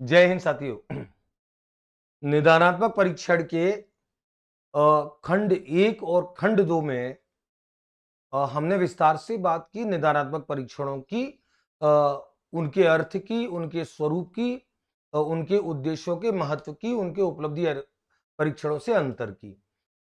जय हिंद साथियों। निदानात्मक परीक्षण के खंड एक और खंड दो में हमने विस्तार से बात की निदानात्मक परीक्षणों की, अ, उनके अर्थ की, उनके स्वरूप की, उनके उद्देश्यों के महत्व की, उनके उपलब्धि परीक्षणों से अंतर की।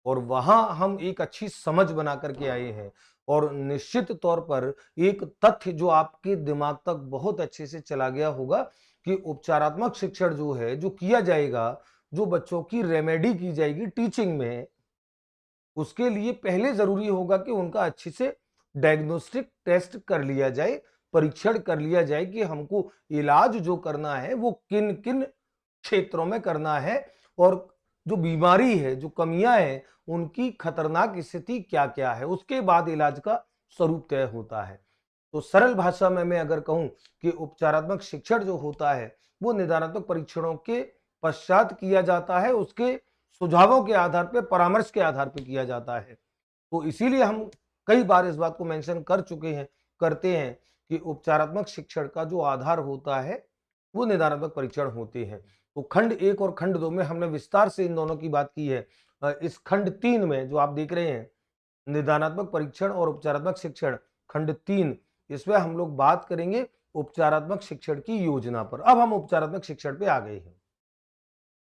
और वहां हम एक अच्छी समझ बना करके आए हैं। और निश्चित तौर पर एक तथ्य जो आपके दिमाग तक बहुत अच्छे से चला गया होगा कि उपचारात्मक शिक्षण जो है, जो किया जाएगा, जो बच्चों की रेमेडी की जाएगी टीचिंग में, उसके लिए पहले जरूरी होगा कि उनका अच्छे से डायग्नोस्टिक टेस्ट कर लिया जाए, परीक्षण कर लिया जाए कि हमको इलाज जो करना है वो किन किन क्षेत्रों में करना है, और जो बीमारी है, जो कमियां हैं, उनकी खतरनाक स्थिति क्या क्या है, उसके बाद इलाज का स्वरूप तय होता है। तो सरल भाषा में मैं अगर कहूं कि उपचारात्मक शिक्षण जो होता है वो निदानात्मक परीक्षणों के पश्चात किया जाता है, उसके सुझावों के आधार पर, परामर्श के आधार पर किया जाता है। तो इसीलिए हम कई बार इस बात को मेंशन कर चुके हैं, करते हैं कि उपचारात्मक शिक्षण का जो आधार होता है वो निदानात्मक परीक्षण होते हैं। तो खंड एक और खंड दो में हमने विस्तार से इन दोनों की बात की है। इस खंड तीन में जो आप देख रहे हैं, निदानात्मक परीक्षण और उपचारात्मक शिक्षण, खंड तीन, इसमें हम लोग बात करेंगे उपचारात्मक शिक्षण की योजना पर। अब हम उपचारात्मक शिक्षण पे आ गए हैं।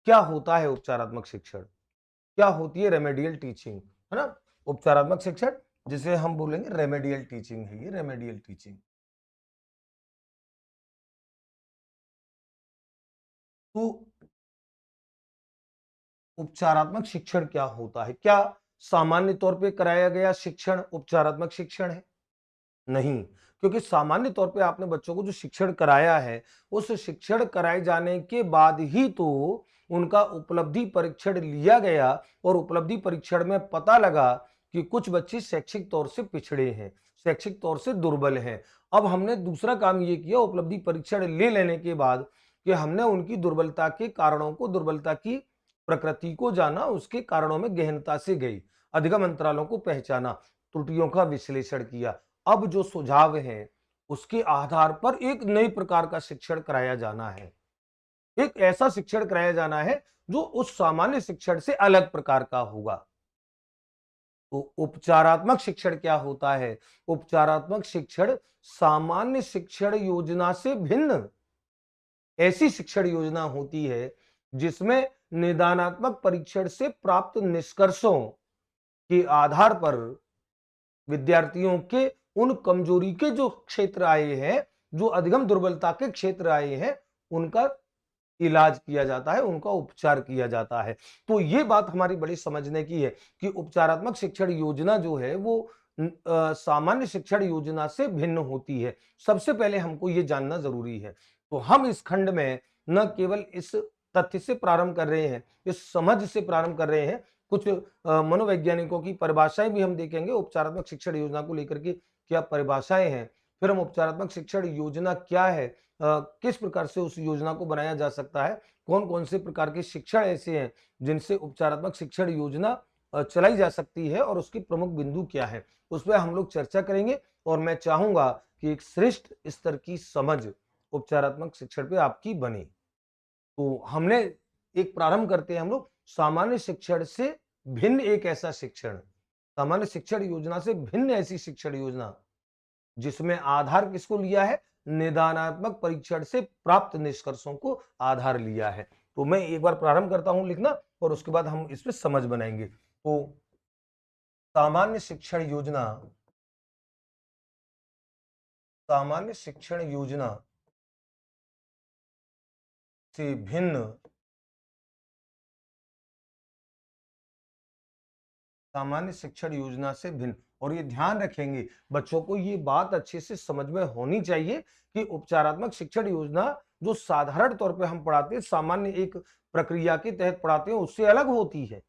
क्या होता है उपचारात्मक शिक्षण, क्या होती है रेमेडियल टीचिंग, है ना? उपचारात्मक शिक्षण जिसे हम बोलेंगे रेमेडियल टीचिंग है, ये रेमेडियल टीचिंग। तो उपचारात्मक शिक्षण क्या होता है? क्या सामान्य तौर पे कराया गया शिक्षण उपचारात्मक शिक्षण है? नहीं, क्योंकि सामान्य तौर पे आपने बच्चों को जो शिक्षण कराया है, उस शिक्षण कराए जाने के बाद ही तो उनका उपलब्धि परीक्षण लिया गया, और उपलब्धि परीक्षण में पता लगा कि कुछ बच्चे शैक्षिक तौर से पिछड़े हैं, शैक्षिक तौर से दुर्बल हैं। अब हमने दूसरा काम ये किया उपलब्धि परीक्षण ले लेने के बाद कि हमने उनकी दुर्बलता के कारणों को, दुर्बलता की प्रकृति को जाना, उसके कारणों में गहनता से गई, अधिगम अंतरालों को पहचाना, त्रुटियों का विश्लेषण किया। अब जो सुझाव है उसके आधार पर एक नए प्रकार का शिक्षण कराया जाना है, एक ऐसा शिक्षण कराया जाना है जो उस सामान्य शिक्षण से अलग प्रकार का होगा। तो उपचारात्मक शिक्षण क्या होता है? उपचारात्मक शिक्षण सामान्य शिक्षण योजना से भिन्न ऐसी शिक्षण योजना होती है जिसमें निदानात्मक परीक्षण से प्राप्त निष्कर्षों के आधार पर विद्यार्थियों के उन कमजोरी के जो क्षेत्र आए हैं, जो अधिगम दुर्बलता के क्षेत्र आए हैं, उनका इलाज किया जाता है, उनका उपचार किया जाता है। तो ये बात हमारी बड़ी समझने की है कि उपचारात्मक शिक्षण योजना जो है वो सामान्य शिक्षण योजना से भिन्न होती है। सबसे पहले हमको ये जानना जरूरी है। तो हम इस खंड में न केवल इस तथ्य से प्रारंभ कर रहे हैं, इस समझ से प्रारंभ कर रहे हैं, कुछ मनोवैज्ञानिकों की परिभाषाएं भी हम देखेंगे उपचारात्मक शिक्षण योजना को लेकर के, क्या परिभाषाएं हैं। फिर हम उपचारात्मक शिक्षण योजना क्या है, किस प्रकार से उस योजना को बनाया जा सकता है, कौन कौन से प्रकार के शिक्षण ऐसे हैं जिनसे उपचारात्मक शिक्षण योजना चलाई जा सकती है, और उसकी प्रमुख बिंदु क्या है, उस पर हम लोग चर्चा करेंगे। और मैं चाहूंगा कि एक श्रेष्ठ स्तर की समझ उपचारात्मक शिक्षण पे आपकी बने। तो हमने एक प्रारंभ करते हैं हम लोग सामान्य शिक्षण से भिन्न एक ऐसा शिक्षण, सामान्य शिक्षण योजना से भिन्न ऐसी शिक्षण योजना जिसमें आधार किसको लिया है? निदानात्मक परीक्षण से प्राप्त निष्कर्षों को आधार लिया है। तो मैं एक बार प्रारंभ करता हूं लिखना, और उसके बाद हम इस पे समझ बनाएंगे। तो सामान्य शिक्षण योजना, सामान्य शिक्षण योजना से भिन्न, सामान्य शिक्षण योजना से भिन्न, और ये ध्यान रखेंगे बच्चों को, ये बात अच्छे से समझ में होनी चाहिए कि उपचारात्मक शिक्षण योजना जो साधारण तौर पे हम पढ़ाते हैं, सामान्य एक प्रक्रिया के तहत पढ़ाते हैं, उससे अलग होती है,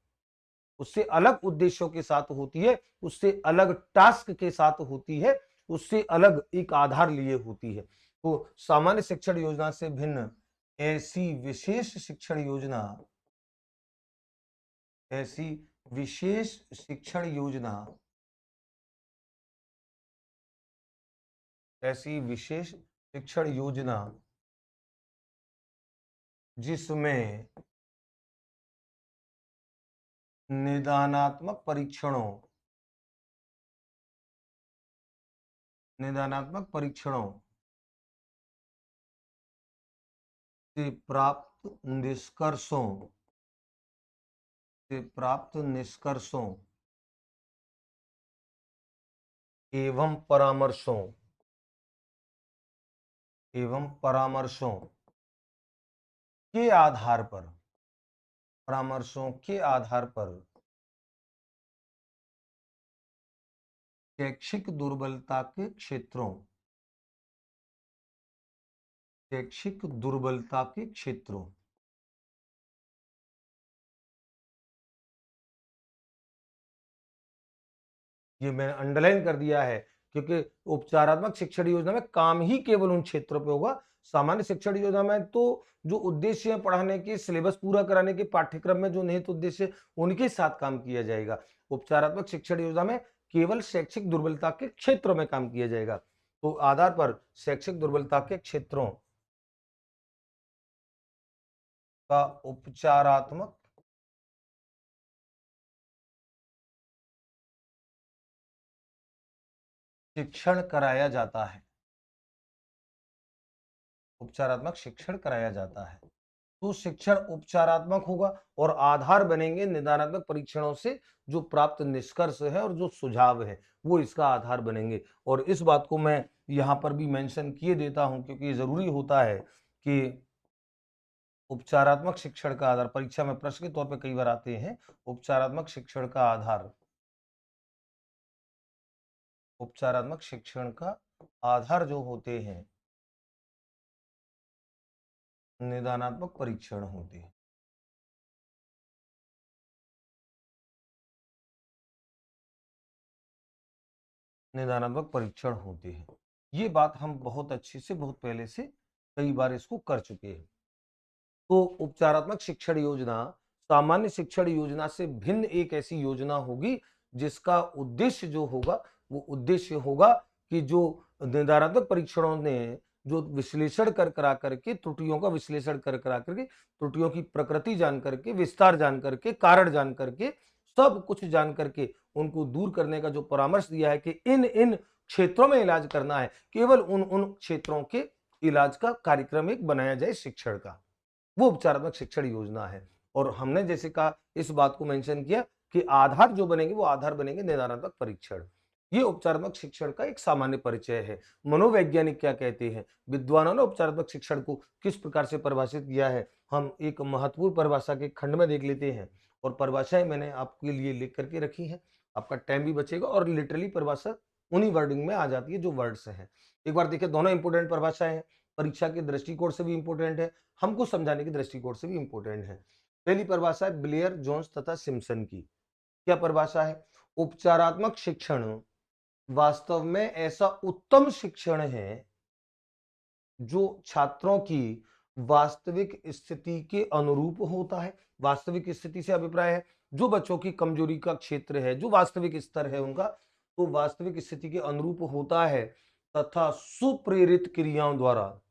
उससे अलग उद्देश्यों के साथ होती है, उससे अलग टास्क के साथ होती है, उससे अलग एक आधार लिए होती है। तो सामान्य शिक्षण योजना से भिन्न ऐसी विशेष शिक्षण योजना, ऐसी विशेष शिक्षण योजना, ऐसी विशेष शिक्षण योजना जिसमें निदानात्मक परीक्षणों से प्राप्त निष्कर्षों एवं परामर्शों के आधार पर शैक्षिक दुर्बलता के क्षेत्रों ये मैंने अंडरलाइन कर दिया है, क्योंकि उपचारात्मक शिक्षण योजना में काम ही केवल उन क्षेत्रों पे होगा। सामान्य शिक्षण योजना में तो जो उद्देश्य है पढ़ाने के, सिलेबस पूरा कराने के, पाठ्यक्रम में जो निहित उद्देश्य उनके साथ काम किया जाएगा। उपचारात्मक शिक्षण योजना में केवल शैक्षिक दुर्बलता के क्षेत्रों में काम किया जाएगा। तो आधार पर शैक्षिक दुर्बलता के क्षेत्रों का उपचारात्मक शिक्षण कराया जाता है। तो शिक्षण उपचारात्मक होगा और आधार बनेंगे निदानात्मक परीक्षणों से जो प्राप्त निष्कर्ष है और जो सुझाव है वो इसका आधार बनेंगे। और इस बात को मैं यहाँ पर भी मेंशन किए देता हूं, क्योंकि जरूरी होता है कि उपचारात्मक शिक्षण का आधार परीक्षा में प्रश्न के तौर पर कई बार आते हैं। उपचारात्मक शिक्षण का आधार जो होते हैं निदानात्मक परीक्षण होते हैं। ये बात हम बहुत अच्छे से बहुत पहले से कई बार इसको कर चुके हैं। तो उपचारात्मक शिक्षण योजना सामान्य शिक्षण योजना से भिन्न एक ऐसी योजना होगी जिसका उद्देश्य जो होगा वो उद्देश्य होगा कि जो निदानात्मक परीक्षणों ने जो विश्लेषण करा करके त्रुटियों का विश्लेषण करा करके त्रुटियों की प्रकृति जान करके, विस्तार जान करके, कारण जान करके, सब कुछ जान करके उनको दूर करने का जो परामर्श दिया है कि इन इन क्षेत्रों में इलाज करना है, केवल उन उन क्षेत्रों के इलाज का कार्यक्रम एक बनाया जाए शिक्षण का, वो उपचारात्मक शिक्षण योजना है। और हमने जैसे कहा इस बात को मेंशन किया कि आधार जो बनेंगे वो आधार बनेंगे निदानात्मक परीक्षण। ये उपचारात्मक शिक्षण का एक सामान्य परिचय है। मनोवैज्ञानिक क्या कहते हैं, विद्वानों ने उपचारात्मक शिक्षण को किस प्रकार से परिभाषित किया है, हम एक महत्वपूर्ण परिभाषा के खंड में देख लेते हैं। और परिभाषाएं मैंने आपके लिए लिख करके रखी है, आपका टाइम भी बचेगा और लिटरली परिभाषा उन्हीं वर्डिंग में आ जाती है जो वर्ड्स हैं। एक बार देखिए, दोनों इंपोर्टेंट परिभाषाएं हैं, परीक्षा के दृष्टिकोण से भी इंपोर्टेंट है, हमको समझाने के दृष्टिकोण से भी इंपोर्टेंट है। पहली परिभाषा है ब्लेयर, जोन्स तथा सिम्पसन की। क्या परिभाषा है? उपचारात्मक शिक्षण वास्तव में ऐसा उत्तम शिक्षण है जो छात्रों की वास्तविक स्थिति के अनुरूप होता है। वास्तविक स्थिति से अभिप्राय है जो बच्चों की कमजोरी का क्षेत्र है, जो वास्तविक स्तर है उनका, तो वास्तविक स्थिति के अनुरूप होता है तथा सुप्रेरित क्रियाओं द्वारा,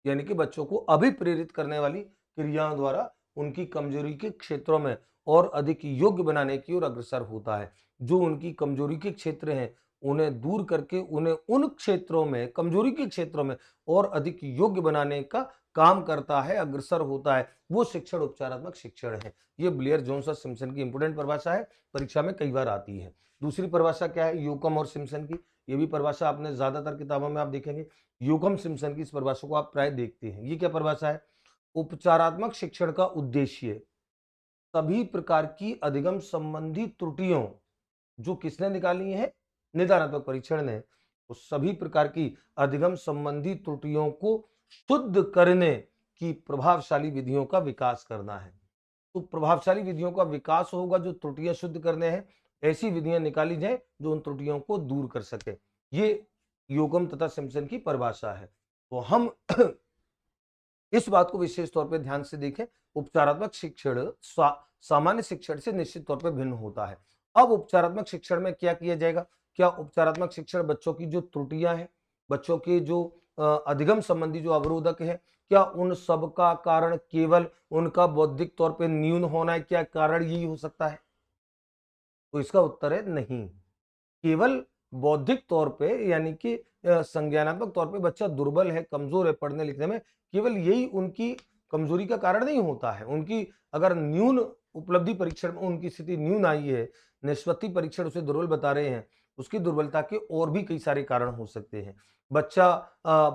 यानी कि बच्चों को अभिप्रेरित करने वाली क्रियाओं द्वारा उनकी कमजोरी के क्षेत्रों में और अधिक योग्य बनाने की ओर अग्रसर होता है। जो उनकी कमजोरी के क्षेत्र हैं उन्हें दूर करके उन्हें उन क्षेत्रों में, कमजोरी के क्षेत्रों में और अधिक योग्य बनाने का काम करता है, अग्रसर होता है, वो शिक्षण उपचारात्मक शिक्षण है। ये ब्लेयर, जोन्स और सिम्पसन की इंपोर्टेंट परिभाषा है, परीक्षा में कई बार आती है। दूसरी परिभाषा क्या है? यूकम और सिम्पसन की। ये भी परिभाषा आपने ज्यादातर किताबों में आप देखेंगे यूकम सिम्पसन की इस परिभाषा को आप प्राय देखते हैं। ये क्या परिभाषा है? उपचारात्मक शिक्षण का उद्देश्य सभी प्रकार की अधिगम संबंधी त्रुटियों जो किसने निकाली है? निदानात्मक परीक्षण ने। तो सभी प्रकार की अधिगम संबंधी त्रुटियों को शुद्ध करने की प्रभावशाली विधियों का विकास करना है। तो प्रभावशाली विधियों का विकास होगा जो त्रुटियां शुद्ध करने हैं, ऐसी विधियां निकाली जाए जो उन त्रुटियों को दूर कर सके। ये यूकम तथा सिम्पसन की परिभाषा है। तो हम इस बात को विशेष तौर पर ध्यान से देखें, उपचारात्मक शिक्षण सामान्य शिक्षण से निश्चित तौर पर भिन्न होता है। अब उपचारात्मक शिक्षण में क्या किया जाएगा? क्या उपचारात्मक शिक्षण बच्चों की जो त्रुटियां हैं, बच्चों के जो अधिगम संबंधी जो अवरोधक है, क्या उन सब का कारण केवल उनका बौद्धिक तौर पे न्यून होना है? क्या कारण यही हो सकता है? तो इसका उत्तर है नहीं। केवल बौद्धिक तौर पे यानी कि संज्ञानात्मक तौर पे बच्चा दुर्बल है, कमजोर है पढ़ने लिखने में, केवल यही उनकी कमजोरी का कारण नहीं होता है। उनकी अगर न्यून उपलब्धि परीक्षण में उनकी स्थिति न्यून आई है, निष्पत्ति परीक्षण उसे दुर्बल बता रहे हैं, उसकी दुर्बलता के और भी कई सारे कारण हो सकते हैं। बच्चा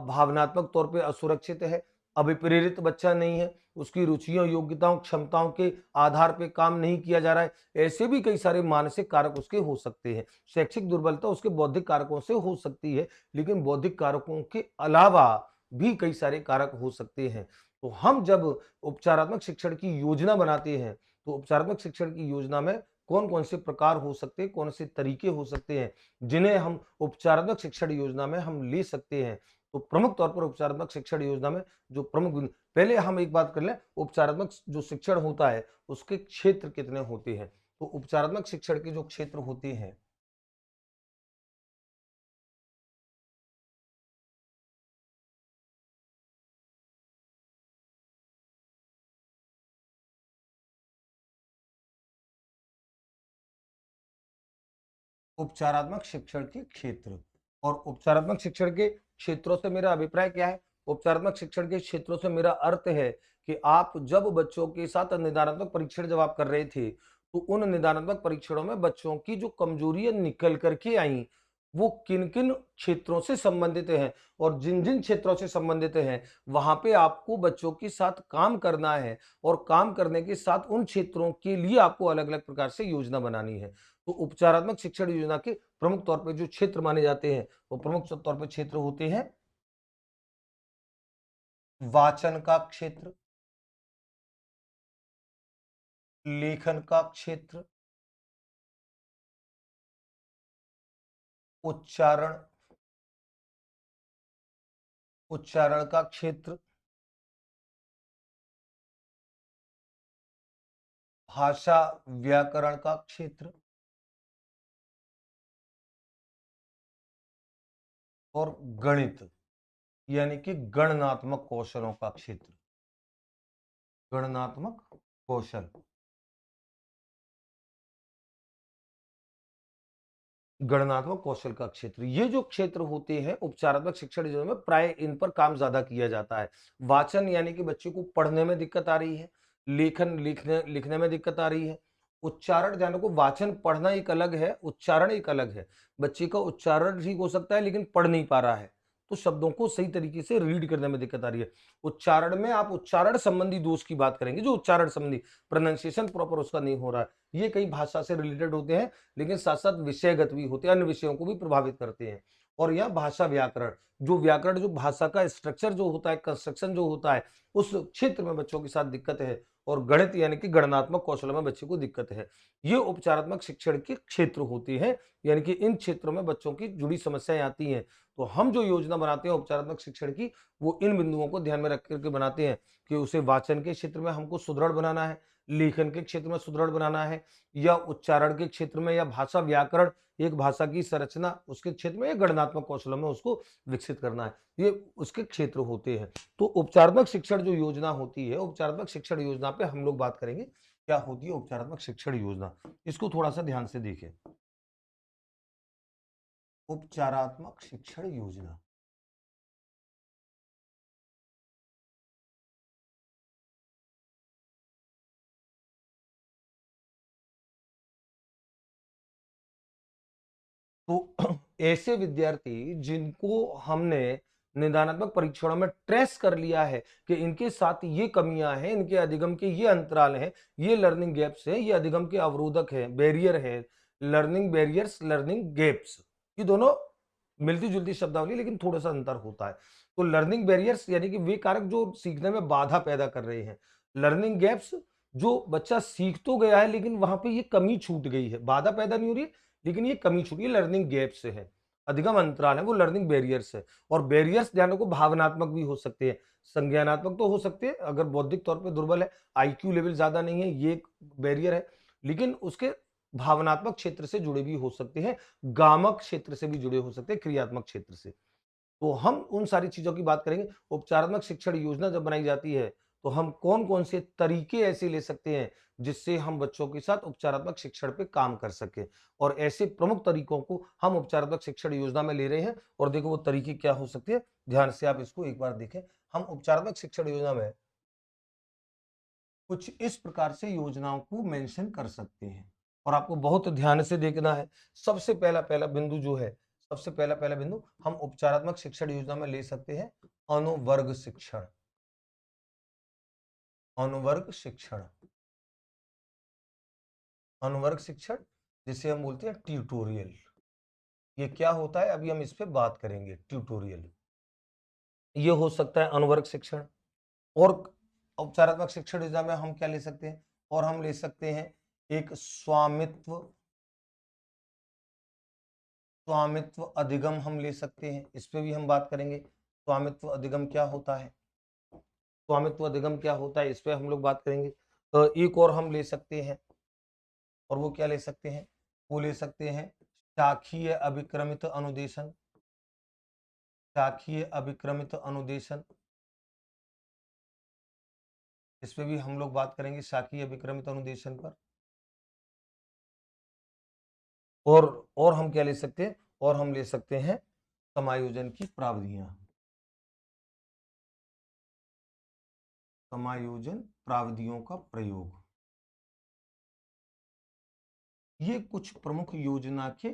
भावनात्मक तौर पे असुरक्षित है, अभिप्रेरित बच्चा नहीं है, उसकी रुचियों, योग्यताओं, क्षमताओं के आधार पे काम नहीं किया जा रहा है, ऐसे भी कई सारे मानसिक कारक उसके हो सकते हैं। शैक्षिक दुर्बलता उसके बौद्धिक कारकों से हो सकती है, लेकिन बौद्धिक कारकों के अलावा भी कई सारे कारक हो सकते हैं। तो हम जब उपचारात्मक शिक्षण की योजना बनाते हैं, तो उपचारात्मक शिक्षण की योजना में कौन-कौन से प्रकार हो सकते हैं, कौन से तरीके हो सकते हैं, जिन्हें हम उपचारात्मक शिक्षण योजना में हम ले सकते हैं। तो प्रमुख तौर पर उपचारात्मक शिक्षण योजना में जो प्रमुख बिंदु, पहले हम एक बात कर लें, उपचारात्मक जो शिक्षण होता है, उसके क्षेत्र कितने होते हैं? तो उपचारात्मक शिक्षण के जो क्षेत्र होते हैं, उपचारात्मक शिक्षण के क्षेत्र और उपचारात्मक शिक्षण के क्षेत्रों से मेरा अभिप्राय क्या है? उपचारात्मक शिक्षण के क्षेत्रों से मेरा अर्थ है कि आप जब बच्चों के साथ निदानात्मक परीक्षण जब आप कर रहे थे, तो उन निदानात्मक परीक्षणों में बच्चों की जो कमजोरियां निकल करके आई, वो किन-किन क्षेत्रों से संबंधित हैं और जिन-जिन क्षेत्रों से संबंधित हैं, वहां पे आपको बच्चों के साथ काम करना है और काम करने के साथ उन क्षेत्रों के लिए आपको अलग-अलग प्रकार से योजना बनानी है। तो उपचारात्मक शिक्षण योजना के प्रमुख तौर पे जो क्षेत्र माने जाते हैं, वो प्रमुख तौर पे क्षेत्र होते हैं वाचन का क्षेत्र, लेखन का क्षेत्र, उच्चारण उच्चारण का क्षेत्र, भाषा व्याकरण का क्षेत्र और गणित यानी कि गणनात्मक कौशलों का क्षेत्र। गणनात्मक कौशल, गणनात्मक कौशल का क्षेत्र, ये जो क्षेत्र होते हैं उपचारात्मक शिक्षण योजना में प्राय इन पर काम ज्यादा किया जाता है। वाचन यानी कि बच्चे को पढ़ने में दिक्कत आ रही है, लेखन लिखने लिखने में दिक्कत आ रही है, उच्चारण जाने को, वाचन पढ़ना एक अलग है, उच्चारण एक अलग है। बच्चे का उच्चारण ठीक हो सकता है लेकिन पढ़ नहीं पा रहा है, तो शब्दों को सही तरीके से रीड करने में दिक्कत आ रही है। उच्चारण में आप उच्चारण संबंधी दोष की बात करेंगे, जो उच्चारण संबंधी प्रोनाउंसिएशन प्रॉपर उसका नहीं हो रहा है, ये कई भाषा से रिलेटेड होते हैं, लेकिन साथ-साथ विषयगत भी होते हैं, अन्य विषयों को भी प्रभावित करते हैं। और यह भाषा व्याकरण, जो व्याकरण जो भाषा का स्ट्रक्चर जो होता है, कंस्ट्रक्शन जो होता है, उस क्षेत्र में बच्चों के साथ दिक्कत है। और गणित यानी कि गणनात्मक कौशल में बच्चे को दिक्कत है। ये उपचारात्मक शिक्षण के क्षेत्र होते हैं, यानी कि इन क्षेत्रों में बच्चों की जुड़ी समस्याएँ आती हैं। तो हम जो योजना बनाते हैं उपचारात्मक शिक्षण की, वो इन बिंदुओं को ध्यान में रख कर के बनाते हैं कि उसे वाचन के क्षेत्र में हमको सुदृढ़ बनाना है, लेखन के क्षेत्र में सुदृढ़ बनाना है, या उच्चारण के क्षेत्र में, या भाषा व्याकरण, एक भाषा की संरचना उसके क्षेत्र में, या गणनात्मक कौशलों में उसको विकसित करना है। ये उसके क्षेत्र होते हैं। तो उपचारात्मक शिक्षण जो योजना होती है, उपचारात्मक शिक्षण योजना पे हम लोग बात करेंगे। क्या होती है उपचारात्मक शिक्षण योजना? इसको थोड़ा-सा ध्यान से देखें। उपचारात्मक शिक्षण योजना। तो ऐसे विद्यार्थी जिनको हमने निदानात्मक परीक्षणों में ट्रेस कर लिया है कि इनके साथ ये कमियां हैं, इनके अधिगम के ये अंतराल हैं, ये लर्निंग गैप्स हैं, ये अधिगम के अवरोधक हैं, बैरियर है, लर्निंग बैरियर्स, लर्निंग गैप्स, ये दोनों मिलती जुलती शब्दावली लेकिन थोड़ा सा अंतर होता है। तो लर्निंग बैरियर्स यानी कि वे कारक जो सीखने में बाधा पैदा कर रहे हैं, लर्निंग गैप्स जो बच्चा सीख तो गया है लेकिन वहां पे ये कमी छूट गई है, बाधा पैदा नहीं हो रही है लेकिन ये कमी छूटी है, लर्निंग गैप से है। अधिगम अंतराल है वो लर्निंग बैरियर्स है। और बैरियर्स ध्यान को भावनात्मक भी हो सकते हैं, संज्ञानात्मक तो हो सकते हैं, अगर बौद्धिक तौर पे दुर्बल है, आईक्यू लेवल ज्यादा नहीं है, ये एक बैरियर है, लेकिन उसके भावनात्मक क्षेत्र से जुड़े भी हो सकते हैं, गामक क्षेत्र से भी जुड़े हो सकते हैं, क्रियात्मक क्षेत्र से। तो हम उन सारी चीज़ों की बात करेंगे। उपचारात्मक शिक्षण योजना जब बनाई जाती है, तो हम कौन-कौन से तरीके ऐसे ले सकते हैं, जिससे हम बच्चों के साथ उपचारात्मक शिक्षण पे काम कर सकें। और ऐसे प्रमुख तरीकों को हम उपचारात्मक शिक्षण योजना में ले रहे हैं और देखो वो तरीके क्या हो सकते हैं, ध्यान से आप इसको एक बार देखें। हम उपचारात्मक शिक्षण योजना में कुछ इस प्रकार से योजनाओं को मेंशन कर सकते हैं और आपको बहुत ध्यान से देखना है। सबसे पहला बिंदु जो है, सबसे पहला बिंदु हम उपचारात्मक शिक्षण योजना में ले सकते हैं अनुवर्ग शिक्षण। अनुवर्ग शिक्षण, अनुवर्ग शिक्षण जिसे हम बोलते हैं ट्यूटोरियल। ये क्या होता है अभी हम इस पे बात करेंगे। ट्यूटोरियल ये हो सकता है अनुवर्ग शिक्षण। और औपचारात्मक शिक्षण योजना में हम क्या ले सकते हैं, और हम ले सकते हैं एक स्वामित्व स्वामित्व अधिगम हम ले सकते हैं। इस पे भी हम बात करेंगे स्वामित्व अधिगम क्या होता है। स्वामित्व अधिगम क्या होता है इस पे हम लोग बात करेंगे। एक और हम ले सकते हैं, और वो क्या ले सकते हैं, वो ले सकते हैं शाखीय अभिक्रमित अनुदेशन। शाखीय अभिक्रमित अनुदेशन, इस पे भी हम लोग बात करेंगे शाखीय अभिक्रमित अनुदेशन पर। और हम क्या ले सकते हैं, और हम ले सकते हैं समायोजन की प्राविधियां। समायोजन प्राविधियों का प्रयोग, ये कुछ प्रमुख योजना के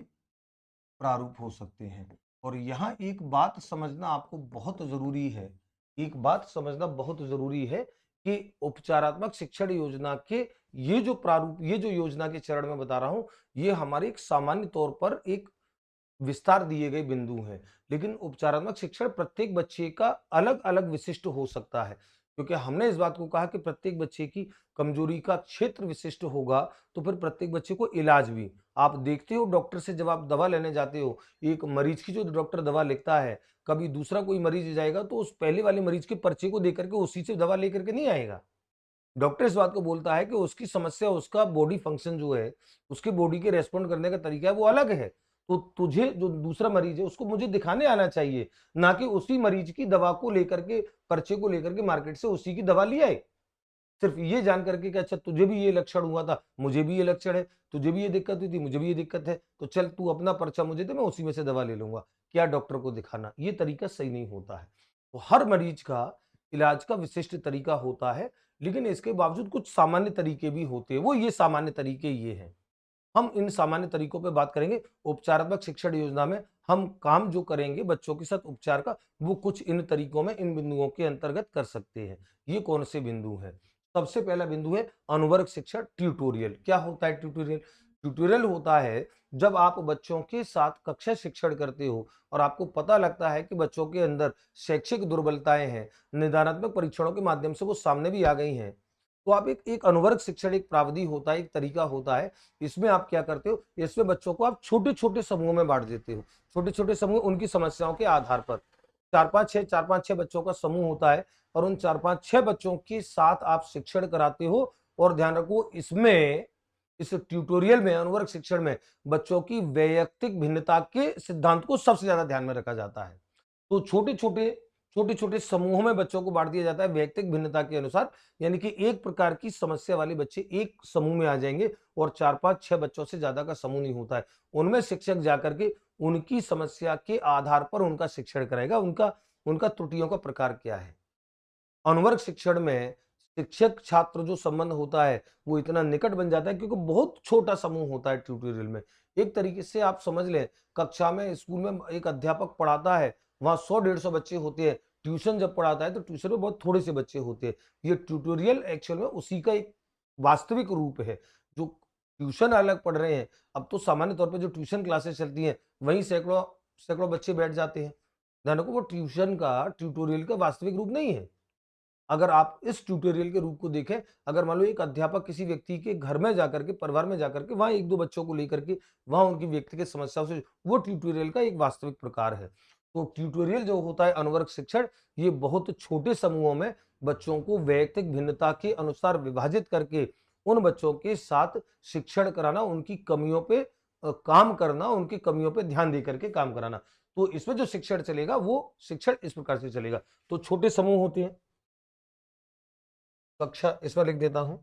प्रारूप हो सकते हैं। और यहाँ एक बात समझना आपको बहुत जरूरी है, एक बात समझना बहुत जरूरी है कि उपचारात्मक शिक्षण योजना के ये जो प्रारूप, ये जो योजना के चरण में बता रहा हूं, ये हमारे एक सामान्य तौर पर एक विस्तार दिए गए बिंदु हैं। लेकिन उपचारात्मक शिक्षण प्रत्येक बच्चे का अलग अलग विशिष्ट हो सकता है, क्योंकि हमने इस बात को कहा कि प्रत्येक बच्चे की कमजोरी का क्षेत्र विशिष्ट होगा। तो फिर प्रत्येक बच्चे को इलाज भी, आप देखते हो डॉक्टर से जब आप दवा लेने जाते हो, एक मरीज की जो डॉक्टर दवा लिखता है, कभी दूसरा कोई मरीज जाएगा तो उस पहले वाले मरीज के पर्चे को देकर के उसी से दवा लेकर के नहीं आएगा। डॉक्टर इस बात को बोलता है कि उसकी समस्या, उसका बॉडी फंक्शन जो है, उसके बॉडी के रेस्पॉन्ड करने का तरीका है वो अलग है। तो तुझे जो दूसरा मरीज है उसको मुझे दिखाने आना चाहिए, ना कि उसी मरीज की दवा को लेकर के, पर्चे को लेकर के मार्केट से उसी की दवा ले आए। सिर्फ ये जान करके कि अच्छा तुझे भी ये लक्षण हुआ था, मुझे भी ये लक्षण है, तुझे भी ये दिक्कत हुई थी, मुझे भी ये दिक्कत है, तो चल तू अपना पर्चा मुझे दे, मैं उसी में से दवा ले लूंगा। क्या डॉक्टर को दिखाना, ये तरीका सही नहीं होता है। तो हर मरीज का इलाज का विशिष्ट तरीका होता है, लेकिन इसके बावजूद कुछ सामान्य तरीके भी होते हैं। वो ये सामान्य तरीके ये हैं। हम इन सामान्य तरीकों पे बात करेंगे। उपचारात्मक शिक्षण योजना में हम काम जो करेंगे बच्चों के साथ उपचार का, वो कुछ इन तरीकों में, इन बिंदुओं के अंतर्गत कर सकते हैं। ये कौन से बिंदु हैं? सबसे पहला बिंदु है अनुवर्ग शिक्षण ट्यूटोरियल। क्या होता है ट्यूटोरियल? ट्यूटोरियल होता है जब आप बच्चों के साथ कक्षा शिक्षण करते हो और आपको पता लगता है कि बच्चों के अंदर शैक्षिक दुर्बलताएं हैं, निदानात्मक परीक्षणों के माध्यम से वो सामने भी आ गई हैं। तो आप एक एक अनुवर्ग शिक्षण, एक प्राविधि होता है, एक तरीका होता है। इसमें आप क्या करते हो, इसमें बच्चों को आप छोटे छोटे समूह में बांट देते हो। छोटे छोटे समूह उनकी समस्याओं के आधार पर, चार पांच छह बच्चों का समूह होता है, और उन चार पांच छह बच्चों के साथ आप शिक्षण कराते हो। और ध्यान रखो इसमें, इस ट्यूटोरियल में, अनुवर्ग शिक्षण में बच्चों की वैयक्तिक भिन्नता के सिद्धांत को सबसे ज्यादा ध्यान में रखा जाता है। तो छोटे छोटे समूहों में बच्चों को बांट दिया जाता है वैयक्तिक भिन्नता के अनुसार। यानी कि एक प्रकार की समस्या वाले बच्चे एक समूह में आ जाएंगे, और चार पांच छह बच्चों से ज्यादा का समूह नहीं होता है। उनमें शिक्षक जाकर के उनकी समस्या के आधार पर उनका शिक्षण करेगा, उनका उनका त्रुटियों का प्रकार क्या है। अनुवर्ग शिक्षण में शिक्षक छात्र जो संबंध होता है वो इतना निकट बन जाता है, क्योंकि बहुत छोटा समूह होता है ट्यूटोरियल में। एक तरीके से आप समझ लें, कक्षा में, स्कूल में एक अध्यापक पढ़ाता है, वहां 100-150 बच्चे होते हैं। ट्यूशन जब पढ़ाता है तो ट्यूशन में बहुत थोड़े से बच्चे होते हैं। ये ट्यूटोरियल एक्चुअल में उसी का एक वास्तविक रूप है। जो ट्यूशन अलग पढ़ रहे हैं, अब तो सामान्य तौर पर जो ट्यूशन क्लासेस चलती हैं वहीं सैकड़ों सैकड़ों बच्चे बैठ जाते हैं। ध्यान रखो, वो ट्यूशन का, ट्यूटोरियल का वास्तविक रूप नहीं है। अगर आप इस ट्यूटोरियल के रूप को देखें, अगर मान लो एक अध्यापक किसी व्यक्ति के घर में जाकर के, परिवार में जाकर के, वहां एक दो बच्चों को लेकर के, वहां उनकी व्यक्तिगत समस्याओं से, वो ट्यूटोरियल का एक वास्तविक प्रकार है। तो ट्यूटोरियल जो होता है अनुवर्ग शिक्षण, ये बहुत छोटे समूहों में बच्चों को वैयक्तिक भिन्नता के अनुसार विभाजित करके उन बच्चों के साथ शिक्षण कराना, उनकी कमियों पे काम करना, उनकी कमियों पे ध्यान दे करके काम कराना। तो इसमें जो शिक्षण चलेगा वो शिक्षण इस प्रकार से चलेगा। तो छोटे समूह होते हैं, कक्षा इस पर लिख देता हूं,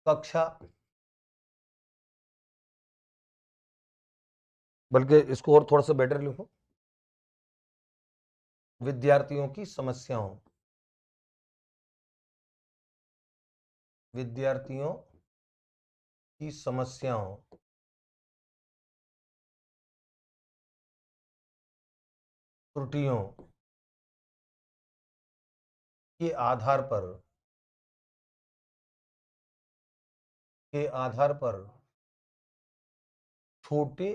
कक्षा, बल्कि इसको और थोड़ा सा बेटर लिखो, विद्यार्थियों की समस्याओं, विद्यार्थियों की समस्याओं, त्रुटियों के आधार पर, के आधार पर छोटे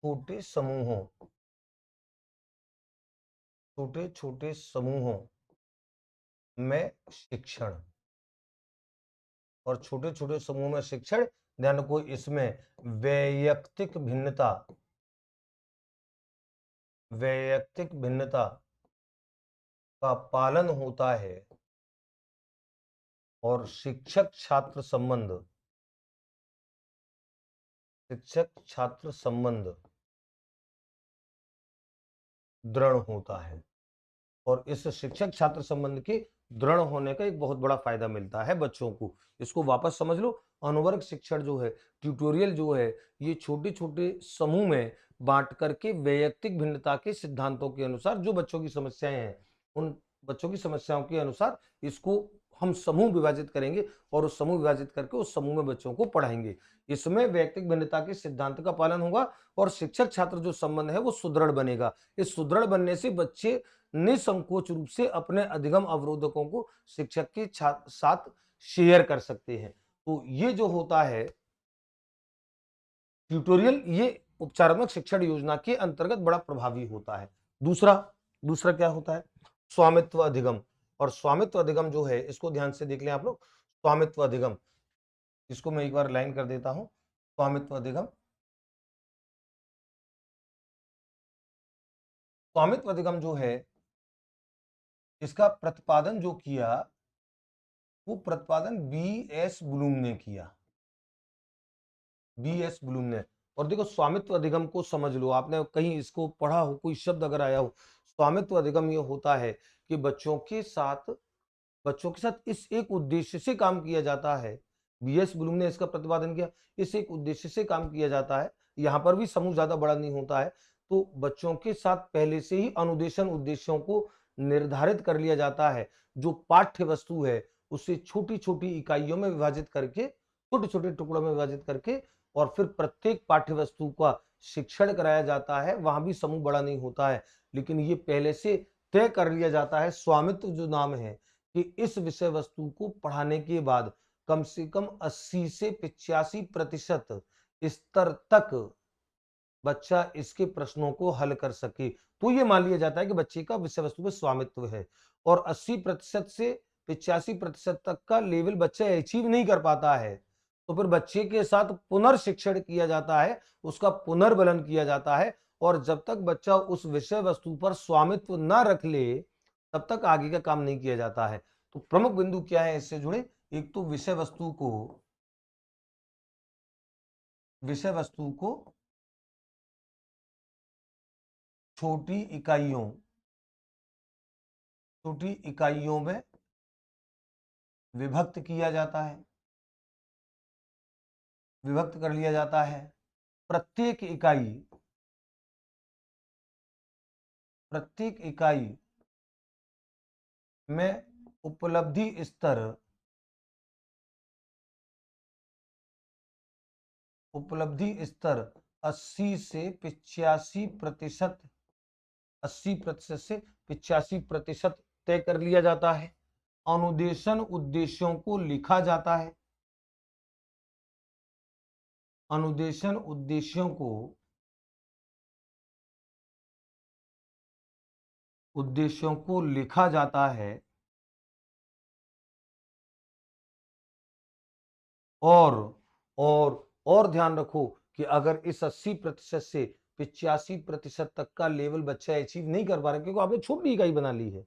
छोटे समूहों, छोटे छोटे समूहों में शिक्षण, और छोटे छोटे समूह में शिक्षण, ध्यान रखो इसमें वैयक्तिक भिन्नता, वैयक्तिक भिन्नता का पालन होता है और शिक्षक छात्र संबंध, शिक्षक छात्र संबंध दृढ़ होता है। और इस शिक्षक छात्र संबंध के दृढ़ होने का एक बहुत बड़ा फायदा मिलता है बच्चों को। इसको वापस समझ लो, अनुवर्ग शिक्षण जो है, ट्यूटोरियल जो है, ये छोटे छोटे समूह में बांट करके वैयक्तिक भिन्नता के सिद्धांतों के अनुसार जो बच्चों की समस्याएं हैं, उन बच्चों की समस्याओं के अनुसार इसको हम समूह विभाजित करेंगे और उस समूह विभाजित करके उस समूह में बच्चों को पढ़ाएंगे। इसमें वैयक्तिक भिन्नता के सिद्धांत का पालन होगा और शिक्षक छात्र जो संबंध है वो सुदृढ़ बनेगा। इस सुदृढ़ बनने से बच्चे निसंकोच रूप से अपने अधिगम अवरोधकों को शिक्षक के साथ शेयर कर सकते हैं। तो ये जो होता है ट्यूटोरियल, ये उपचारात्मक शिक्षण योजना के अंतर्गत बड़ा प्रभावी होता है। दूसरा दूसरा क्या होता है? स्वामित्व अधिगम। और स्वामित्व अधिगम जो है, इसको ध्यान से देख लें आप लोग। स्वामित्व अधिगम, इसको मैं एक बार लाइन कर देता हूं। स्वामित्व अधिगम, स्वामित्व अधिगम जो है, इसका प्रतिपादन जो किया, वो प्रतिपादन बी.एस. ब्लूम ने किया, बी.एस. ब्लूम ने। और देखो, स्वामित्व अधिगम को समझ लो, आपने कहीं इसको पढ़ा हो, कोई शब्द अगर आया हो, स्वामित्व अधिगम ये होता है कि बच्चों के साथ इस एक उद्देश्य से काम किया जाता है। बी.एस. ब्लूम ने इसका प्रतिपादन किया, इस एक उद्देश्य से काम किया जाता है। यहाँ पर भी समूह ज्यादा बड़ा नहीं होता है, तो बच्चों के साथ पहले से ही अनुदेशन उद्देश्यों को निर्धारित कर लिया जाता है। जो पाठ्य वस्तु है उसे छोटी छोटी इकाइयों में विभाजित करके, छोटे छोटे टुकड़ों में विभाजित करके, और फिर प्रत्येक पाठ्य वस्तु का शिक्षण कराया जाता है। वहां भी समूह बड़ा नहीं होता है, लेकिन ये पहले से तय कर लिया जाता है। स्वामित्व जो नाम है कि इस विषय वस्तु को पढ़ाने के बाद कम से कम 80 से 85% स्तर तक बच्चा इसके प्रश्नों को हल कर सके, तो ये मान लिया जाता है कि बच्चे का विषय वस्तु पे स्वामित्व है। और 80% से 85% तक का लेवल बच्चा अचीव नहीं कर पाता है, तो फिर बच्चे के साथ पुनर्शिक्षण किया जाता है, उसका पुनर्बलन किया जाता है। और जब तक बच्चा उस विषय वस्तु पर स्वामित्व न रख ले, तब तक आगे का काम नहीं किया जाता है। तो प्रमुख बिंदु क्या है इससे जुड़े? एक तो विषय वस्तु को छोटी इकाइयों में विभक्त किया जाता है, विभक्त कर लिया जाता है। प्रत्येक इकाई में उपलब्धि स्तर 80 से 85%, 80% से 85% तय कर लिया जाता है। अनुदेशन उद्देश्यों को लिखा जाता है, अनुदेशन उद्देश्यों को लिखा जाता है। और और ध्यान रखो कि अगर इस 80% से 85% तक का लेवल बच्चा अचीव नहीं कर पा रहा, क्योंकि आपने छोटी इकाई बना ली है,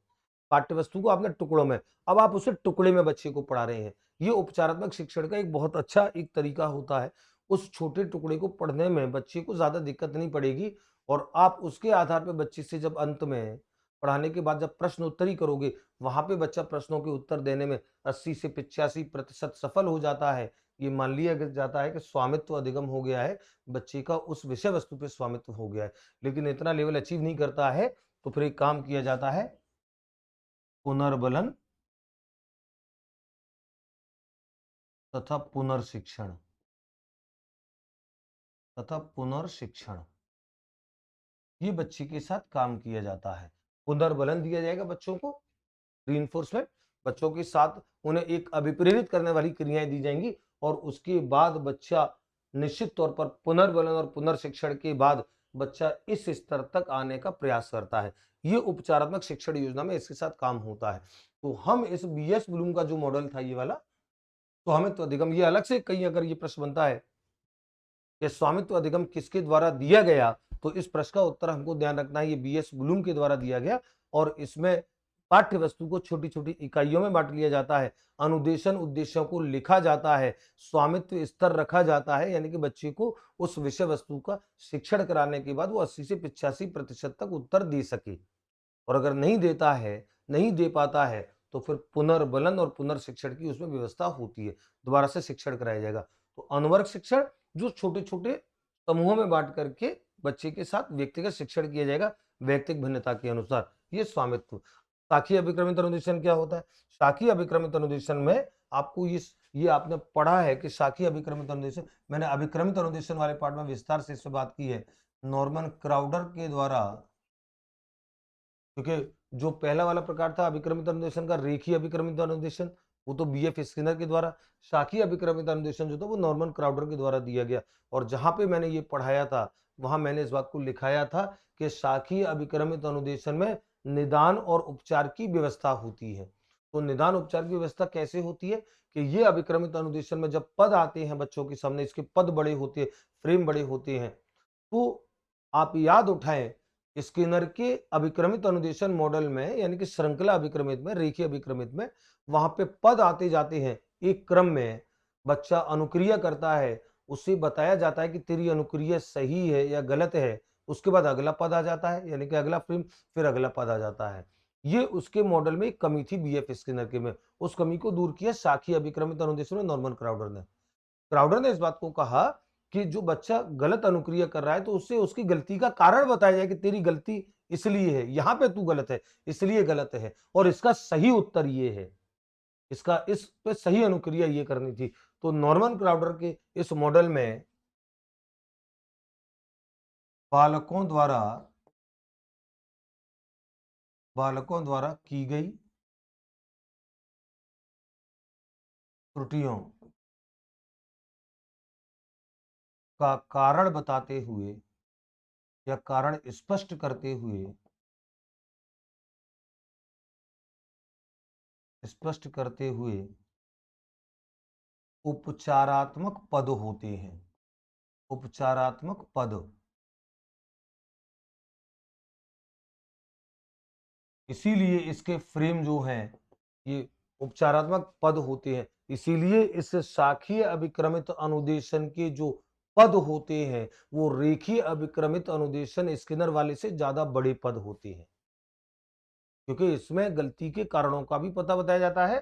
पाठ्य वस्तु को आपने टुकड़ों में, अब आप उसे टुकड़े में बच्चे को पढ़ा रहे हैं। ये उपचारात्मक शिक्षण का एक बहुत अच्छा एक तरीका होता है। उस छोटे टुकड़े को पढ़ने में बच्चे को ज़्यादा दिक्कत नहीं पड़ेगी और आप उसके आधार पे बच्चे से जब अंत में पढ़ाने के बाद जब प्रश्न उत्तरी करोगे, वहाँ पे बच्चा प्रश्नों के उत्तर देने में 80 से 85% सफल हो जाता है। ये मान लिया जाता है कि स्वामित्व अधिगम हो गया है, बच्चे का उस विषय वस्तु पे स्वामित्व हो गया है। लेकिन इतना लेवल अचीव नहीं करता है, तो फिर एक काम किया जाता है, पुनर्बलन तथा पुनर्शिक्षण पुनर्शिक्षण, ये बच्चे के साथ काम किया जाता है। पुनर्बलन दिया जाएगा बच्चों को, रीइंफोर्समेंट, बच्चों के साथ उन्हें एक अभिप्रेरित करने वाली क्रियाएं दी जाएंगी और उसके बाद बच्चा निश्चित तौर पर पुनर्बलन और पुनर्शिक्षण के बाद बच्चा इस स्तर तक आने का प्रयास करता है। ये उपचारात्मक शिक्षण योजना में इसके साथ काम होता है। तो हम इस बीएस ब्लूम का जो मॉडल था ये वाला, तो हमें तो अधिगम ये अलग से कहीं अगर ये प्रश्न बनता है कि स्वामित्व अधिगम किसके द्वारा दिया गया, तो इस प्रश्न का उत्तर हमको ध्यान रखना है, ये बीएस ब्लूम के द्वारा दिया गया और इसमें पाठ्य वस्तु को छोटी-छोटी इकाइयों में बांट लिया जाता है, अनुदेशन उद्देश्यों को लिखा जाता है, स्वामित्व स्तर रखा जाता है, यानी कि बच्चे को उस विषय वस्तु का शिक्षण कराने के बाद वो 80 से 85% तक उत्तर दे सके। और अगर नहीं देता है, नहीं दे पाता है, तो फिर पुनर्बलन और पुनर्शिक्षण की उसमें व्यवस्था होती है। दोबारा से शिक्षण कराया जाएगा। तो अनुवर्ग शिक्षण जो छोटे-छोटे समूहों में बाँट करके बच्चे के साथ व्यक्तिगत शिक्षण किया जाएगा, व्यक्तिगत भिन्नता के अनुसार। ये स्वामित्व। शाखीय अभिक्रमित अनुदेशन क्या होता है? शाखीय अभिक्रमित अनुदेशन में आपको ये आपने पढ़ा है कि शाखीय अभिक्रमित अनुदेशन, मैंने अभिक्रमित अनुदेशन वाले पार्ट में विस्तार से इस पे बात की है। नॉर्मन क्राउडर के द्वारा, क्योंकि जो पहला वाला प्रकार था अभिक्रमित अनुदेशन का, रेखीय अभिक्रमित अनुदेशन, वो तो बीएफ स्किनर के द्वारा, शाखीय अभिक्रमित अनुदेशन जो था वो नॉर्मन क्राउडर के द्वारा दिया गया। और जहां पे मैंने ये पढ़ाया था, वहां मैंने इस बात को लिखाया था कि शाखीय अभिक्रमित अनुदेशन में निदान और उपचार की व्यवस्था होती है। तो निदान उपचार की व्यवस्था कैसे होती है कि ये अभिक्रमित अनुदेशन में जब पद आते हैं बच्चों के सामने, इसके पद बड़े होते हैं, फ्रेम बड़े होते हैं, तो आप याद उठाएं स्किनर के अभिक्रमित अनुदेशन मॉडल में, यानी कि श्रृंखला अभिक्रमित में, रेखीय अभिक्रमित में, वहां पे पद आते जाते हैं एक क्रम में, बच्चा अनुक्रिया करता है, उसे बताया जाता है कि तेरी अनुक्रिया सही है या गलत है, उसके बाद अगला पद आ जाता है, यानी कि अगला फ्रेम, फिर अगला पद आ जाता है। ये उसके मॉडल में एक कमी थी बीएफ स्किनर के में, उस कमी को दूर किया शाखीय अभिक्रमित अनुदेशन में नॉर्मन क्राउडर ने। क्राउडर ने इस बात को कहा कि जो बच्चा गलत अनुक्रिया कर रहा है तो उससे उसकी गलती का कारण बताया जाए कि तेरी गलती इसलिए है, यहाँ पे तू गलत है, इसलिए गलत है और इसका सही उत्तर ये है, इसका इस पे सही अनुक्रिया ये करनी थी। तो नॉर्मन क्राउडर के इस मॉडल में बालकों द्वारा की गई त्रुटियों का कारण बताते हुए या कारण स्पष्ट करते हुए, स्पष्ट करते हुए उपचारात्मक पद होते हैं। उपचारात्मक पद, इसीलिए इसके फ्रेम जो हैं ये उपचारात्मक पद होते हैं। इसीलिए इस शाखीय अभिक्रमित अनुदेशन के जो पद होते हैं वो रेखीय अभिक्रमित अनुदेशन स्किनर वाले से ज्यादा बड़े पद होते हैं, क्योंकि इसमें गलती के कारणों का भी पता बताया जाता है,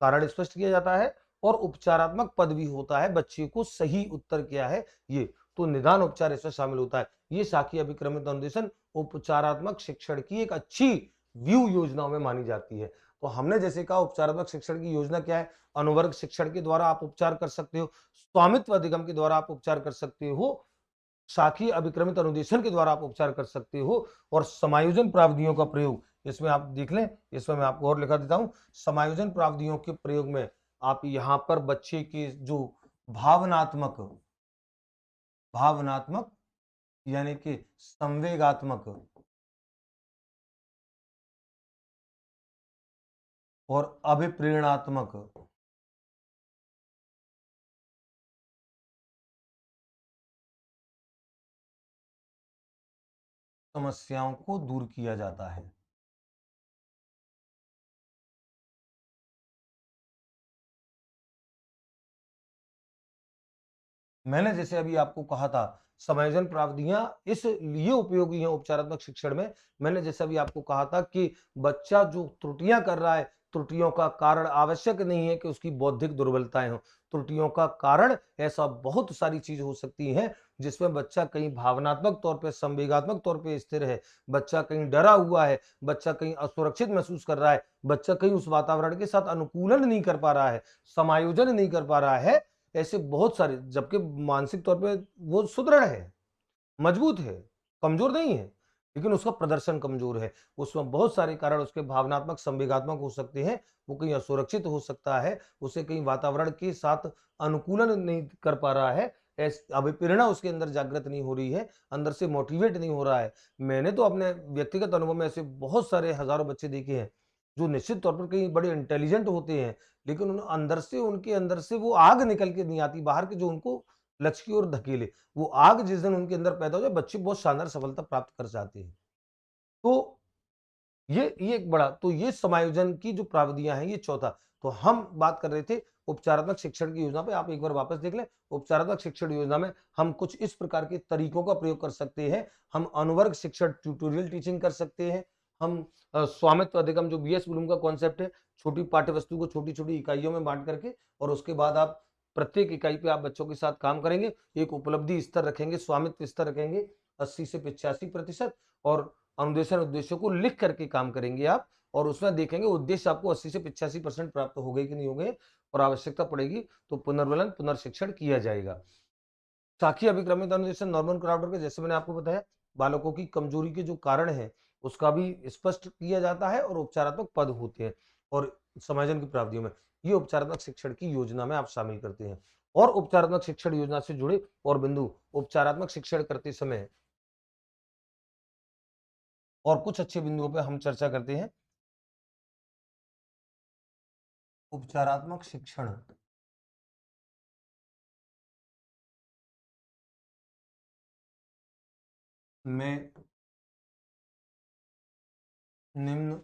कारण स्पष्ट किया जाता है और उपचारात्मक पद भी होता है, बच्चे को सही उत्तर क्या है ये, तो निदान उपचार इसमें शामिल होता है। ये शाखीय अभिक्रमित अनुदेशन उपचारात्मक शिक्षण की एक अच्छी व्यू योजनाओं में मानी जाती है। तो हमने जैसे कहा उपचारात्मक शिक्षण की योजना क्या है, अनुवर्ग शिक्षण के द्वारा आप उपचार कर सकते हो, स्वामित्व अधिगम के द्वारा आप उपचार कर सकते हो, शाखीय अभिक्रमित अनुदेशन के द्वारा आप उपचार कर सकते हो और समायोजन प्रावधियों का प्रयोग, इसमें आप देख लें, इसमें मैं आपको और लिखा देता हूं, समायोजन प्रावधियों के प्रयोग में आप यहां पर बच्चे के जो भावनात्मक भावनात्मक यानी कि संवेगात्मक और अभिप्रेरणात्मक समस्याओं को दूर किया जाता है। मैंने जैसे अभी आपको कहा था, समायोजन प्राविधियां इसलिए उपयोगी हैं उपचारात्मक शिक्षण में। मैंने जैसे अभी आपको कहा था कि बच्चा जो त्रुटियां कर रहा है, त्रुटियों का कारण आवश्यक नहीं है कि उसकी बौद्धिक दुर्बलताएं हो। त्रुटियों का कारण ऐसा बहुत सारी चीज हो सकती है जिसमें बच्चा कहीं भावनात्मक तौर पे, संवेगात्मक तौर पे स्थिर है, बच्चा कहीं डरा हुआ है, बच्चा कहीं असुरक्षित महसूस कर रहा है, बच्चा कहीं उस वातावरण के साथ अनुकूलन नहीं कर पा रहा है, समायोजन नहीं कर पा रहा है। ऐसे बहुत सारे, जबकि मानसिक तौर पे वो सुदृढ़ है, मजबूत है, कमजोर नहीं है, लेकिन उसका प्रदर्शन कमजोर है। उसमें बहुत सारे कारण उसके भावनात्मक, संवेगात्मक हो सकते हैं। वो कहीं असुरक्षित हो सकता है, उसे कहीं वातावरण के साथ अनुकूलन नहीं कर पा रहा है, अभिप्रेरणा उसके अंदर जागृत नहीं हो रही है, अंदर से मोटिवेट नहीं हो रहा है। मैंने तो अपने व्यक्तिगत अनुभव में ऐसे बहुत सारे हजारों बच्चे देखे हैं जो निश्चित तौर पर कहीं बड़े इंटेलिजेंट होते हैं, लेकिन अंदर से, उनके अंदर से वो आग निकल के नहीं आती बाहर की, जो उनको लक्ष्य की ओर धकेले। वो आग जिस दिन उनके अंदर पैदा हो जाए, बच्चे बहुत शानदार सफलता प्राप्त कर जाते हैं। तो ये एक बड़ा, तो ये समायोजन की जो प्राविधियां हैं, ये चौथा। तो हम बात कर रहे थे उपचारात्मक शिक्षण की योजना पे, आप एक बार वापस देख लें। उपचारात्मक शिक्षण योजना में हम कुछ इस प्रकार के तरीकों का प्रयोग कर सकते हैं। हम अनुवर्ग शिक्षण, ट्यूटोरियल टीचिंग कर सकते हैं। हम स्वामित्व अधिगम, जो बीएस ब्लूम का कॉन्सेप्ट है, छोटी पाठ्य वस्तु को छोटी छोटी इकाइयों में बांट करके, और उसके बाद आप प्रत्येक इकाई पे आप बच्चों के साथ काम करेंगे, एक उपलब्धि स्तर रखेंगे, स्वामित्व स्तर रखेंगे 80 से 85%, और अनुदेशन उद्देश्यों को लिख करके काम करेंगे आप, और उसमें देखेंगे उद्देश्य आपको 80 से 85% प्राप्त हो गए कि नहीं हो गए, और आवश्यकता पड़ेगी तो पुनर्वलन, पुनर्शिक्षण किया जाएगा। साखी अभिक्रमित अनुदेशन नॉर्मन क्राउडर के, जैसे मैंने आपको बताया, बालकों की कमजोरी के जो कारण है उसका भी स्पष्ट किया जाता है, और उपचारात्मक पद होते हैं, और समायोजन की प्राविधियों में ये उपचारात्मक शिक्षण की योजना में आप शामिल करते हैं। और उपचारात्मक शिक्षण योजना से जुड़े और बिंदु, उपचारात्मक शिक्षण करते समय और कुछ अच्छे बिंदुओं पे हम चर्चा करते हैं। उपचारात्मक शिक्षण में निम्न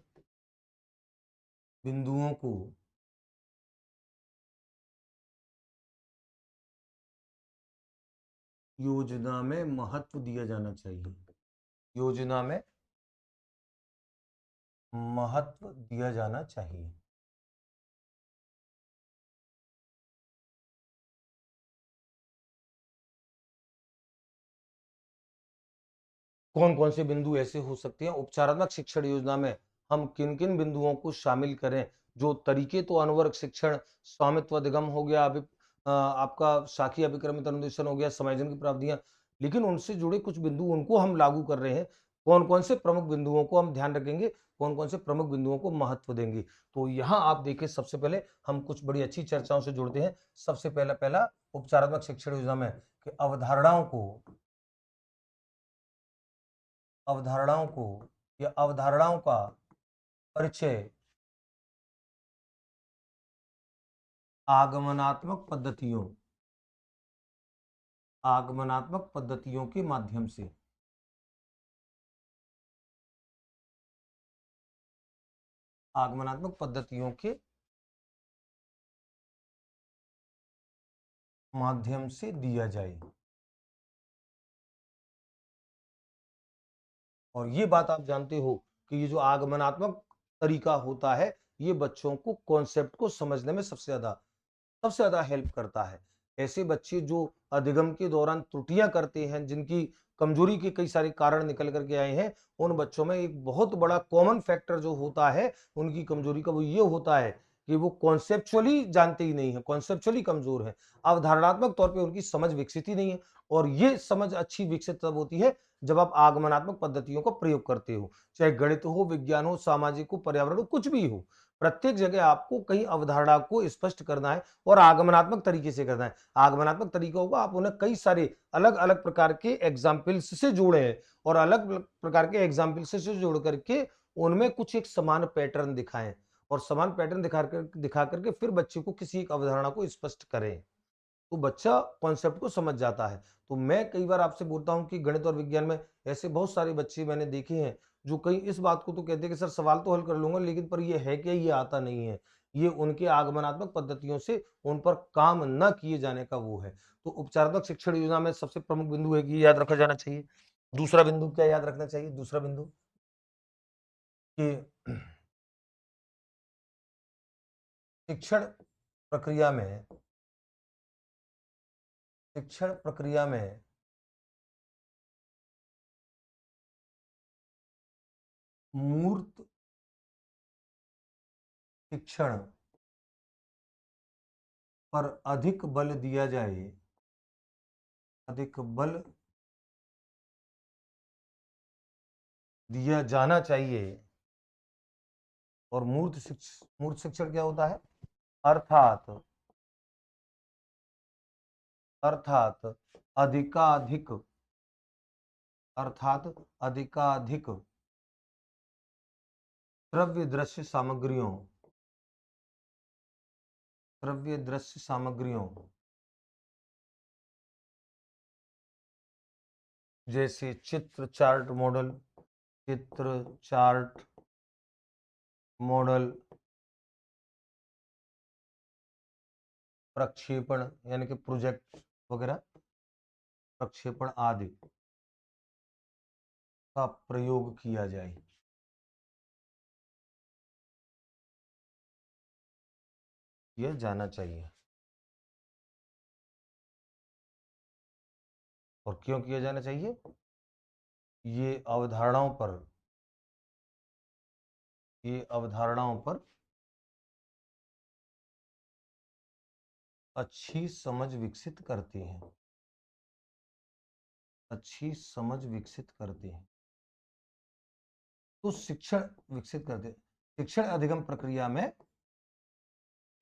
बिंदुओं को योजना में महत्व दिया जाना चाहिए। योजना में महत्व दिया जाना चाहिए। कौन कौन से बिंदु ऐसे हो सकते हैं उपचारात्मक शिक्षण योजना में, हम किन किन बिंदुओं को शामिल करें? जो तरीके तो अनुवर्ग शिक्षण, स्वामित्व अधिगम हो गया, आपका शाखीय अभिक्रमित अनुदेशन हो गया, समायोजन की प्राविधियां, लेकिन उनसे जुड़े कुछ बिंदु उनको हम लागू कर रहे हैं। कौन कौन से प्रमुख बिंदुओं को हम ध्यान रखेंगे, कौन कौन से प्रमुख बिंदुओं को महत्व देंगे? तो यहाँ आप देखिए, सबसे पहले हम कुछ बड़ी अच्छी चर्चाओं से जुड़ते हैं। सबसे पहला पहला उपचारात्मक शिक्षण योजना में कि अवधारणाओं को या अवधारणाओं का परिचय आगमनात्मक पद्धतियों आगमनात्मक पद्धतियों के माध्यम से, आगमनात्मक पद्धतियों के माध्यम से दिया जाए। और ये बात आप जानते हो कि ये जो आगमनात्मक तरीका होता है, ये बच्चों को कॉन्सेप्ट को समझने में सबसे ज्यादा हेल्प करता है। ऐसे बच्चे जो अधिगम के दौरान त्रुटियां करते हैं, जिनकी कमजोरी के कई सारे कारण निकल करके आए हैं, उन बच्चों में एक बहुत बड़ा कॉमन फैक्टर जो होता है उनकी कमजोरी का, वो ये होता है कि वो कॉन्सेप्चुअली जानते ही नहीं है, कॉन्सेप्चुअली कमजोर है, अवधारणात्मक तौर पे उनकी समझ विकसित ही नहीं है। और ये समझ अच्छी विकसित तब होती है जब आप आगमनात्मक पद्धतियों का प्रयोग करते हो, चाहे गणित हो, विज्ञान हो, सामाजिक हो, पर्यावरण हो, कुछ भी हो। प्रत्येक जगह आपको कहीं अवधारणा को स्पष्ट करना है, और आगमनात्मक तरीके से करना है। आगमनात्मक तरीकों को आप उन्हें कई सारे अलग अलग प्रकार के एग्जाम्पल्स से जोड़े हैं, और अलग अलग प्रकार के एग्जाम्पल्स से जोड़ करके उनमें कुछ एक समान पैटर्न दिखाएं, और समान पैटर्न दिखा करके फिर बच्चे को किसी एक अवधारणा को स्पष्ट करें, तो बच्चा कॉन्सेप्ट को समझ जाता है। तो मैं कई बार आपसे बोलता हूं कि गणित और विज्ञान में ऐसे बहुत सारे बच्चे मैंने देखे हैं जो कहीं इस बात को तो कहते हैं कि सर सवाल तो हल कर लूंगा, लेकिन पर ये है क्या, ये आता नहीं है। ये उनके आगमनात्मक पद्धतियों से उन पर काम न किए जाने का वो है। तो उपचारात्मक शिक्षण योजना में सबसे प्रमुख बिंदु है कि ये याद रखा जाना चाहिए। दूसरा बिंदु क्या याद रखना चाहिए? दूसरा बिंदु कि शिक्षण प्रक्रिया में शिक्षण प्रक्रिया में मूर्त शिक्षण पर अधिक बल दिया जाए, अधिक बल दिया जाना चाहिए। और मूर्त शिक्षण क्या होता है? अर्थात अर्थात अधिकाधिक अर्थात अधिकाधिक श्रव्य दृश्य सामग्रियों श्रव्य दृश्य सामग्रियों जैसे चित्र चार्ट मॉडल, प्रक्षेपण यानी कि प्रोजेक्ट वगैरह, प्रक्षेपण आदि का प्रयोग किया जाए। यह जाना चाहिए। और क्यों किया जाना चाहिए? ये अवधारणाओं पर अच्छी समझ विकसित करती हैं, अच्छी समझ विकसित करती हैं। तो शिक्षण विकसित करते, शिक्षण अधिगम प्रक्रिया में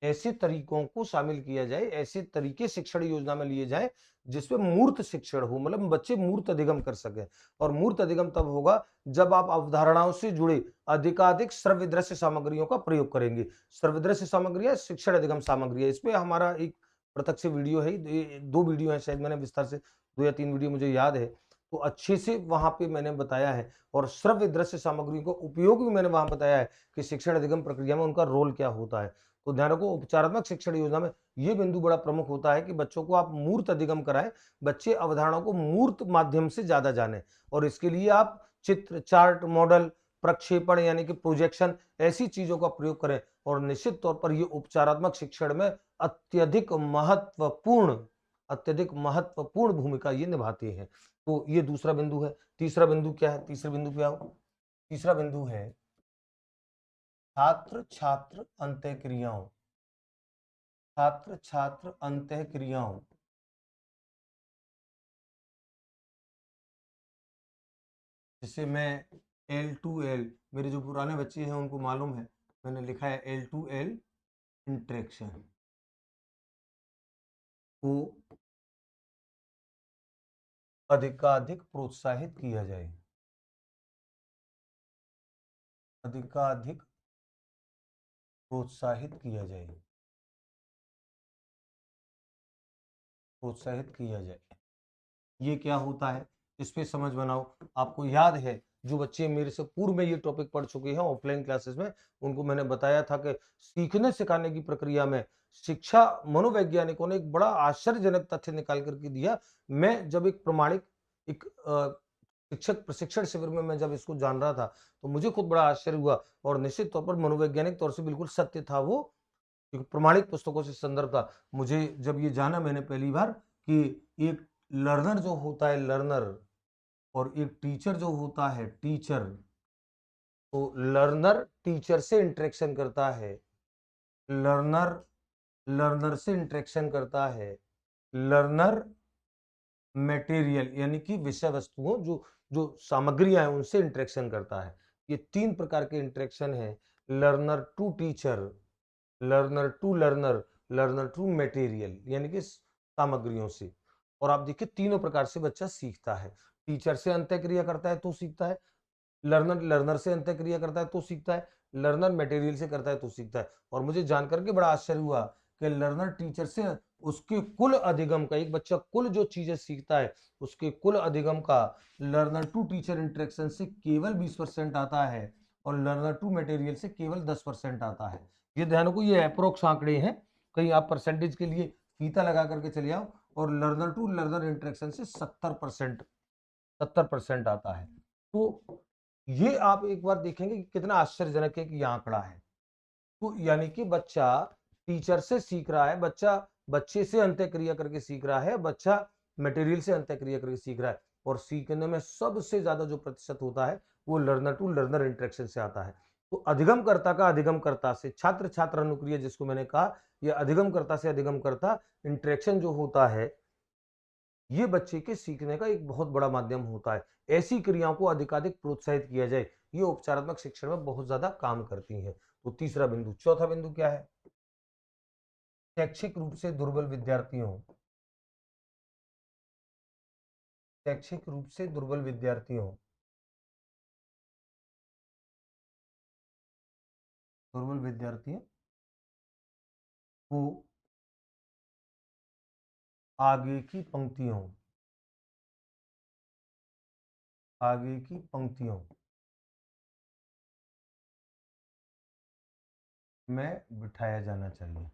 ऐसे तरीकों को शामिल किया जाए, ऐसे तरीके शिक्षण योजना में लिए जाए जिसमें मूर्त शिक्षण हो, मतलब बच्चे मूर्त अधिगम कर सके। और मूर्त अधिगम तब होगा जब आप अवधारणाओं से जुड़े अधिकाधिक श्रव्य दृश्य सामग्रियों का प्रयोग करेंगे। श्रव्य दृश्य सामग्रियां शिक्षण अधिगम सामग्री है। इस पे हमारा एक प्रत्यक्ष वीडियो है, दो वीडियो है शायद, मैंने विस्तार से 2 या 3 वीडियो मुझे याद है, तो अच्छे से वहां पे मैंने बताया है। और श्रव्य दृश्य सामग्रियों का उपयोग भी मैंने वहां बताया है कि शिक्षण अधिगम प्रक्रिया में उनका रोल क्या होता है। तो ध्यान रखो, उपचारात्मक शिक्षण योजना में ये बिंदु बड़ा प्रमुख होता है कि बच्चों को आप मूर्त अधिगम कराएं, बच्चे अवधारणाओं को मूर्त माध्यम से ज्यादा जाने। और इसके लिए आप चित्र चार्ट मॉडल प्रक्षेपण यानी कि प्रोजेक्शन ऐसी चीजों का प्रयोग करें। और निश्चित तौर पर ये उपचारात्मक शिक्षण में अत्यधिक महत्वपूर्ण भूमिका ये निभाते हैं। तो ये दूसरा बिंदु है। तीसरा बिंदु क्या है? तीसरा बिंदु क्या हो? तीसरा बिंदु है छात्र छात्र अंतःक्रियाओं, छात्र छात्र अंतःक्रियाओं। जिसे मैं L2L, मेरे जो पुराने बच्चे हैं उनको मालूम है, मैंने लिखा है L2L इंटरेक्शन को अधिकाधिक प्रोत्साहित किया जाए, अधिकाधिक प्रोत्साहित किया जाए, प्रोत्साहित किया जाए। ये क्या होता है? इस पे समझ बनाओ। आपको याद है जो बच्चे मेरे से पूर्व में ये टॉपिक पढ़ चुके हैं ऑफलाइन क्लासेस में, उनको मैंने बताया था कि सीखने सिखाने की प्रक्रिया में शिक्षा मनोवैज्ञानिकों ने एक बड़ा आश्चर्यजनक तथ्य निकाल करके दिया। मैं जब एक प्रमाणिक एक शिक्षक प्रशिक्षण शिविर में मैं जब इसको जान रहा था तो मुझे खुद बड़ा आश्चर्य हुआ। और निश्चित तौर पर मनोवैज्ञानिक तौर से बिल्कुल सत्य था वो, क्योंकि प्रमाणिक पुस्तकों से संदर्भ था। मुझे जब ये जाना मैंने पहली बार कि एक लर्नर जो होता है लर्नर, और एक टीचर जो होता है टीचर, तो लर्नर टीचर से इंटरेक्शन करता है, लर्नर लर्नर से इंटरेक्शन करता है, लर्नर मटेरियल यानी कि विषय वस्तुओं जो जो सामग्रियां हैं उनसे इंटरेक्शन करता है। ये 3 प्रकार के इंटरेक्शन है, learner to teacher, learner to learner, learner to material यानी कि सामग्रियों से। और आप देखिए तीनों प्रकार से बच्चा सीखता है। टीचर से अंतःक्रिया करता है तो सीखता है, लर्नर लर्नर से अंतःक्रिया करता है तो सीखता है, लर्नर मटेरियल से करता है तो सीखता है। और मुझे जानकर के बड़ा आश्चर्य हुआ कि लर्नर टीचर से उसके कुल अधिगम का, एक बच्चा कुल जो चीजें सीखता है उसके कुल अधिगम का लर्नर टू टीचर इंटरेक्शन से केवल 20% आता है और लर्नर टू मटेरियल से केवल 10% आता है। ये ध्यान रखो, ये अप्रोक्स आंकड़े हैं, कहीं आप परसेंटेज के लिए फीता लगा करके चले आओ, और लर्नर टू लर्नर इंटरेक्शन से 70% आता है। तो ये आप एक बार देखेंगे कि कितना आश्चर्यजनक है कि ये आंकड़ा है। तो यानी कि बच्चा टीचर से सीख रहा है, बच्चा बच्चे से अंत्यक्रिया करके सीख रहा है, बच्चा मटेरियल से अंत्यक्रिया करके सीख रहा है, और सीखने में सबसे ज्यादा जो प्रतिशत होता है वो लर्नर टू लर्नर इंटरेक्शन से आता है। तो अधिगमकर्ता का अधिगमकर्ता से, छात्र छात्र अनुक्रिया जिसको मैंने कहा, यह अधिगमकर्ता से अधिगमकर्ता इंटरेक्शन जो होता है, ये बच्चे के सीखने का एक बहुत बड़ा माध्यम होता है। ऐसी क्रियाओं को अधिकाधिक प्रोत्साहित किया जाए, ये उपचारात्मक शिक्षण में बहुत ज्यादा काम करती हैं। तो तीसरा बिंदु। चौथा बिंदु क्या है? शैक्षिक रूप से दुर्बल विद्यार्थियों, शैक्षिक रूप से दुर्बल विद्यार्थियों, दुर्बल विद्यार्थियों को आगे की पंक्तियों, आगे की पंक्तियों में बिठाया जाना चाहिए,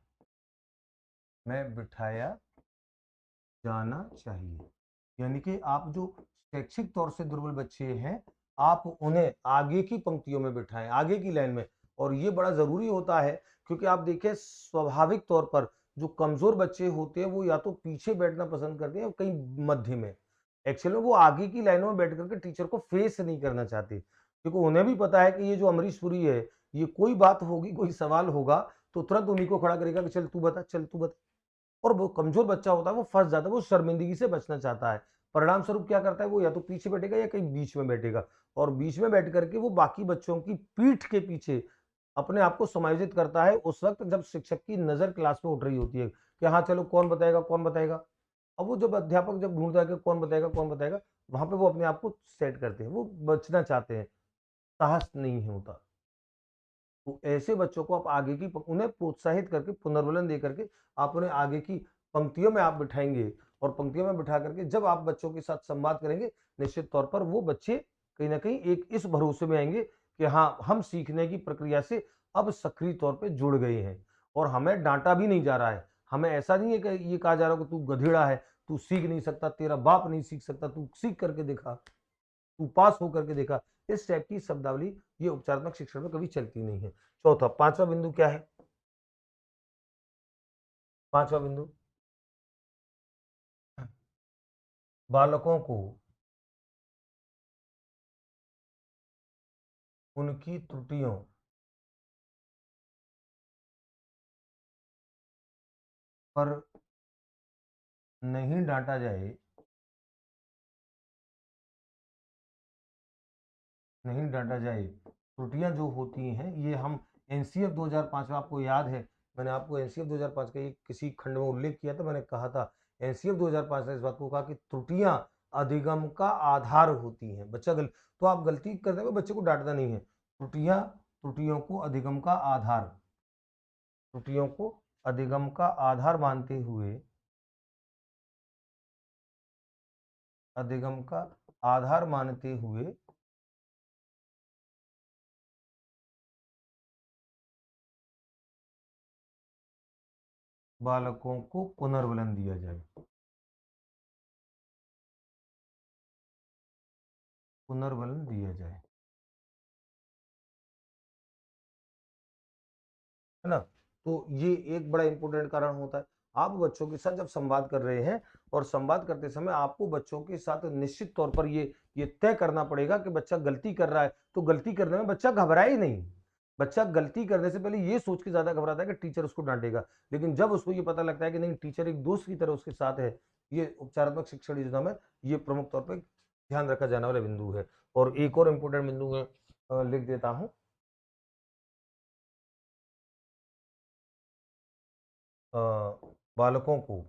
में बिठाया जाना चाहिए। यानी कि आप जो शैक्षिक तौर से दुर्बल बच्चे हैं, आप उन्हें आगे की पंक्तियों में बिठाएं, आगे की लाइन में। और ये बड़ा जरूरी होता है, क्योंकि आप देखिए स्वाभाविक तौर पर जो कमजोर बच्चे होते हैं वो या तो पीछे बैठना पसंद करते हैं, कहीं मध्य में। एक्चुअली में वो आगे की लाइनों में बैठ करके टीचर को फेस नहीं करना चाहते, क्योंकि उन्हें भी पता है कि ये जो अमरीश पुरी है, ये कोई बात होगी, कोई सवाल होगा तो तुरंत उन्हीं को खड़ा करेगा कि चल तू बता, चल तू बता। और वो कमजोर बच्चा होता है, वो फंस जाता है, वो शर्मिंदगी से बचना चाहता है। परिणाम स्वरूप क्या करता है, वो या तो पीछे बैठेगा या कहीं बीच में बैठेगा, और बीच में बैठ करके वो बाकी बच्चों की पीठ के पीछे अपने आप को समायोजित करता है, उस वक्त जब शिक्षक की नजर क्लास में उठ रही होती है कि हाँ चलो कौन बताएगा, कौन बताएगा। अब वो जब अध्यापक जब ढूंढता है कि कौन बताएगा, कौन बताएगा, वहां पे वो अपने आप को सेट करते हैं, वो बचना चाहते हैं, साहस नहीं होता। तो ऐसे बच्चों को आप आगे की उन्हें प्रोत्साहित करके, पुनर्वलन दे करके आप उन्हें आगे की पंक्तियों में आप बिठाएंगे, और पंक्तियों में बिठा करके जब आप बच्चों के साथ संवाद करेंगे, निश्चित तौर पर वो बच्चे कहीं ना कहीं एक इस भरोसे में आएंगे कि हाँ, हम सीखने की प्रक्रिया से अब सक्रिय तौर पे जुड़ गए हैं, और हमें डांटा भी नहीं जा रहा है। हमें ऐसा नहीं है कि ये कहा जा रहा है कि तू गधेड़ा है, तू सीख नहीं सकता, तेरा बाप नहीं सीख सकता, तू सीख करके दिखा, तू पास होकर के देखा। इस टाइप की शब्दावली ये उपचारात्मक शिक्षण में कभी चलती नहीं है। चौथा, पांचवा बिंदु क्या है? पांचवा बिंदु, बालकों को उनकी त्रुटियों पर नहीं डांटा जाए, नहीं डांटा जाए। त्रुटियां जो होती हैं, ये हम एनसीएफ 2005 में, आपको याद है, मैंने आपको एनसीएफ 2005 का एक किसी खंड में उल्लेख किया था, मैंने कहा था एनसीएफ 2005 ने इस बात को कहा कि त्रुटियां अधिगम का आधार होती हैं। बच्चा तो आप गलती करने में बच्चे को डांटना नहीं है। त्रुटियां, त्रुटियों को अधिगम का आधार, त्रुटियों को अधिगम का आधार मानते हुए, अधिगम का आधार मानते हुए बालकों को पुनर्बलन दिया जाए, पुनर्बलन दिया जाए, है ना। तो ये एक बड़ा इंपॉर्टेंट कारण होता है। आप बच्चों के साथ जब संवाद कर रहे हैं, और संवाद करते समय आपको बच्चों के साथ निश्चित तौर पर ये तय करना पड़ेगा कि बच्चा गलती कर रहा है, तो गलती करने में बच्चा घबराए ही नहीं। बच्चा गलती करने से पहले ये सोच के ज्यादा घबराता है कि टीचर उसको डांटेगा, लेकिन जब उसको ये पता लगता है कि नहीं, टीचर एक दोस्त की तरह उसके साथ है, ये उपचारात्मक शिक्षण योजना में ये प्रमुख तौर पर ध्यान रखा जाने वाला बिंदु है। और एक और इम्पोर्टेंट बिंदु है, लिख देता हूं, अ, बालकों को,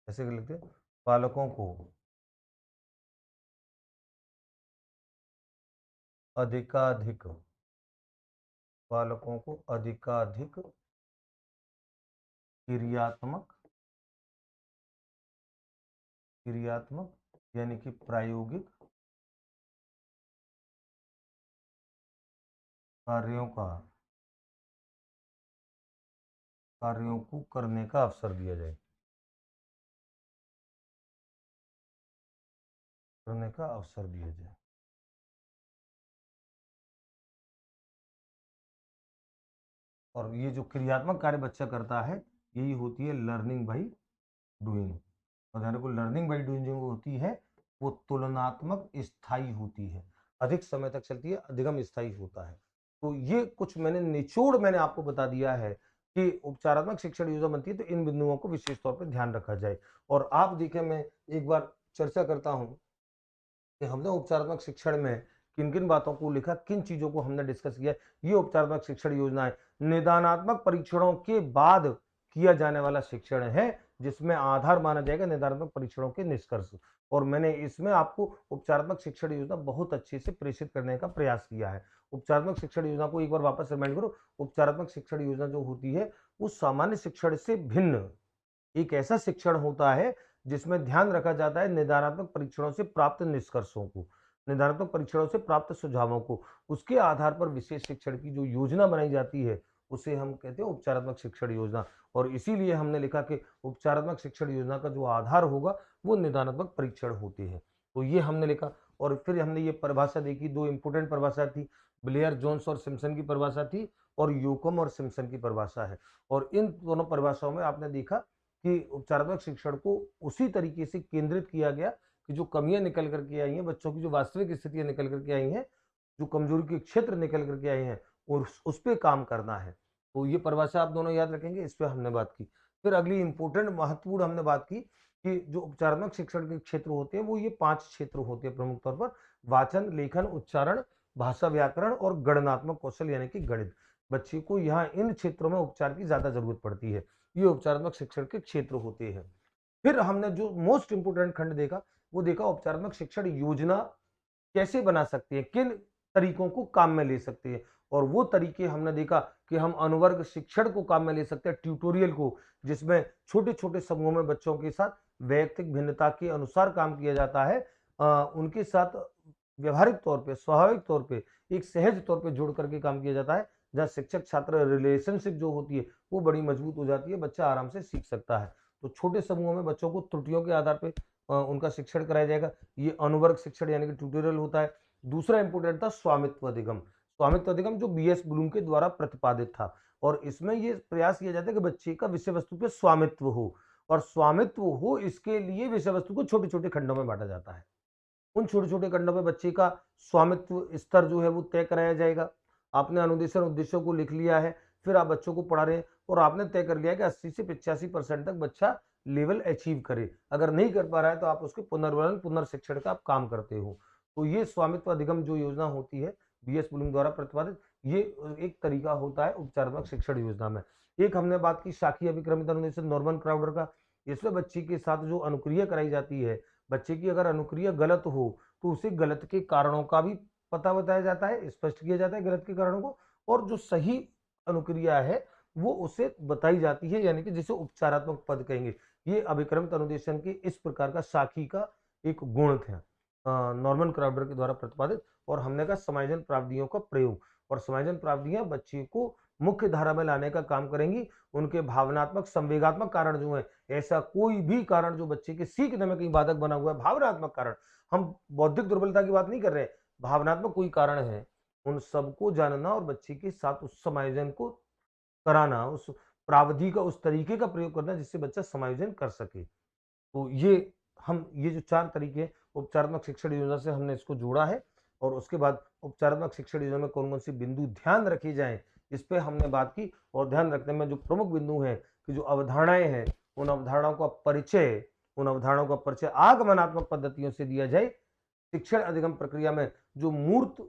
ऐसे कर लिखते हैं, बालकों को अधिकाधिक, बालकों को अधिकाधिक क्रियात्मक, क्रियात्मक यानी कि प्रायोगिक कार्यों का कार्यों को करने का अवसर दिया जाए, करने का अवसर दिया जाए। और ये जो क्रियात्मक कार्य बच्चा करता है, यही होती है लर्निंग बाई डूइंग। और ध्यान रखो, लर्निंग बाई डूइंग जो होती है वो तुलनात्मक स्थायी होती है, अधिक समय तक चलती है, अधिगम स्थायी होता है। तो ये कुछ मैंने निचोड़ मैंने आपको बता दिया है कि उपचारात्मक शिक्षण योजना बनती है तो इन बिंदुओं को विशेष तौर पर ध्यान रखा जाए। और आप देखें, मैं एक बार चर्चा करता हूं कि हमने उपचारात्मक शिक्षण में किन किन बातों को लिखा, किन चीजों को हमने डिस्कस किया। ये उपचारात्मक शिक्षण योजना है, निदानात्मक परीक्षणों के बाद किया जाने वाला शिक्षण है, जिसमें आधार माना जाएगा निदानात्मक परीक्षणों के निष्कर्ष। और मैंने इसमें आपको उपचारात्मक शिक्षण योजना बहुत अच्छे से प्रेषित करने का प्रयास किया है। उपचारात्मक शिक्षण योजना को एक बार वापस रिमाइंड करो। उपचारात्मक शिक्षण योजना जो होती है वो सामान्य शिक्षण से भिन्न एक ऐसा शिक्षण होता है जिसमें ध्यान रखा जाता है निदानात्मक परीक्षणों से प्राप्त निष्कर्षों को, निदानात्मक परीक्षणों से प्राप्त सुझावों को, उसके आधार पर विशेष शिक्षण की जो योजना बनाई जाती है उसे हम कहते हैं उपचारात्मक शिक्षण योजना। और इसीलिए हमने लिखा कि उपचारात्मक शिक्षण योजना का जो आधार होगा वो निदानात्मक परीक्षण होते हैं। तो ये हमने लिखा। और फिर हमने ये परिभाषा देखी, दो इंपोर्टेंट परिभाषा थी, ब्लेयर जोन्स और सिम्पसन की परिभाषा थी, और यूकम और सिम्पसन की परिभाषा है। और इन दोनों परिभाषाओं में आपने देखा कि उपचारात्मक शिक्षण को उसी तरीके से केंद्रित किया गया कि जो कमियां निकल करके आई हैं, बच्चों की जो वास्तविक स्थितियां निकल करके आई हैं, जो कमजोरी के क्षेत्र निकल करके आए हैं, और उस पे काम करना है। तो ये परिभाषा आप दोनों याद रखेंगे, इस पे हमने बात की। फिर अगली इंपॉर्टेंट महत्वपूर्ण हमने बात की कि जो उपचारात्मक शिक्षण के क्षेत्र होते हैं वो ये 5 क्षेत्र होते हैं प्रमुख तौर पर: वाचन, लेखन, उच्चारण, भाषा, व्याकरण और गणनात्मक कौशल यानी कि गणित। बच्चे को यहाँ इन क्षेत्रों में उपचार की ज्यादा जरूरत पड़ती है। ये उपचारात्मक शिक्षण के क्षेत्र होते हैं। फिर हमने जो मोस्ट इंपोर्टेंट खंड देखा वो देखा उपचारात्मक शिक्षण योजना कैसे बना सकते हैं, किन तरीकों को काम में ले सकते हैं। और वो तरीके हमने देखा कि हम अनुवर्ग शिक्षण को काम में ले सकते हैं, ट्यूटोरियल को, जिसमें छोटे छोटे समूहों में बच्चों के साथ वैयक्तिक भिन्नता के अनुसार काम किया जाता है। उनके साथ व्यवहारिक तौर पे, स्वाभाविक तौर पे, एक सहज तौर पे जुड़ करके काम किया जाता है, जहाँ शिक्षक छात्र रिलेशनशिप जो होती है वो बड़ी मजबूत हो जाती है, बच्चा आराम से सीख सकता है। तो छोटे समूहों में बच्चों को त्रुटियों के आधार पे उनका शिक्षण कराया जाएगा, ये अनुवर्ग शिक्षण यानी कि ट्यूटोरियल होता है। दूसरा इंपोर्टेंट था स्वामित्व अधिगम। स्वामित्व अधिगम जो बीएस ब्लूम के द्वारा प्रतिपादित था, और इसमें ये प्रयास किया जाता है कि बच्चे का विषय वस्तु पे स्वामित्व हो, और स्वामित्व हो इसके लिए विषय वस्तु को छोटे छोटे खंडों में बांटा जाता है। उन छोटे छोटे खंडों में बच्चे का स्वामित्व स्तर जो है वो तय कराया जाएगा। आपने अनुदेशन उद्देश्यों को लिख लिया है, फिर आप बच्चों को पढ़ा रहे हैं और आपने तय कर लिया कि 80 से 85% तक बच्चा लेवल अचीव करे। अगर नहीं कर पा रहा है तो आप उसके पुनर्वलन पुनर्शिक्षण का आप काम करते हो। तो ये स्वामित्व अधिगम जो योजना होती है बीएस ब्लूम द्वारा प्रतिपादित, ये एक तरीका होता है उपचारात्मक शिक्षण योजना में। एक हमने बात की शाखीय अभिक्रमित अनुदेशन नॉर्मन क्राउडर का। इसमें बच्चे के साथ जो अनुक्रिया कराई जाती है, बच्चे की अगर अनुक्रिया गलत हो तो उसे गलत के कारणों का भी पता बताया जाता है, स्पष्ट किया जाता है गलत के कारणों को, और जो सही अनुक्रिया है वो उसे बताई जाती है, यानी कि जिसे उपचारात्मक पद कहेंगे। ये अभिक्रमित अनुदेशन के इस प्रकार का साखी का एक गुण था, नॉर्मन क्राउडर के द्वारा प्रतिपादित। और हमने कहा समायोजन प्राविधियों का प्रयोग, और समायोजन प्राविधियां बच्चे को मुख्य धारा में लाने का काम करेंगी। उनके भावनात्मक संवेगात्मक कारण जो है, ऐसा कोई भी कारण जो बच्चे के सीखने में कहीं बाधक बना हुआ है, भावनात्मक कारण, हम बौद्धिक दुर्बलता की बात नहीं कर रहे हैं, भावनात्मक कोई कारण है, उन सबको जानना और बच्चे के साथ उस समायोजन को कराना, उस प्रावधि का उस तरीके का प्रयोग करना जिससे बच्चा समायोजन कर सके। तो ये जो 4 तरीके उपचारात्मक शिक्षण योजना से हमने इसको जोड़ा है। और उसके बाद उपचारात्मक शिक्षण योजना में कौन-कौन से बिंदु ध्यान रखे जाएँ, इस पे हमने बात की। और ध्यान रखने में जो प्रमुख बिंदु हैं कि जो अवधारणाएँ हैं, उन अवधारणाओं का परिचय आगमनात्मक पद्धतियों से दिया जाए। शिक्षण अधिगम प्रक्रिया में जो मूर्त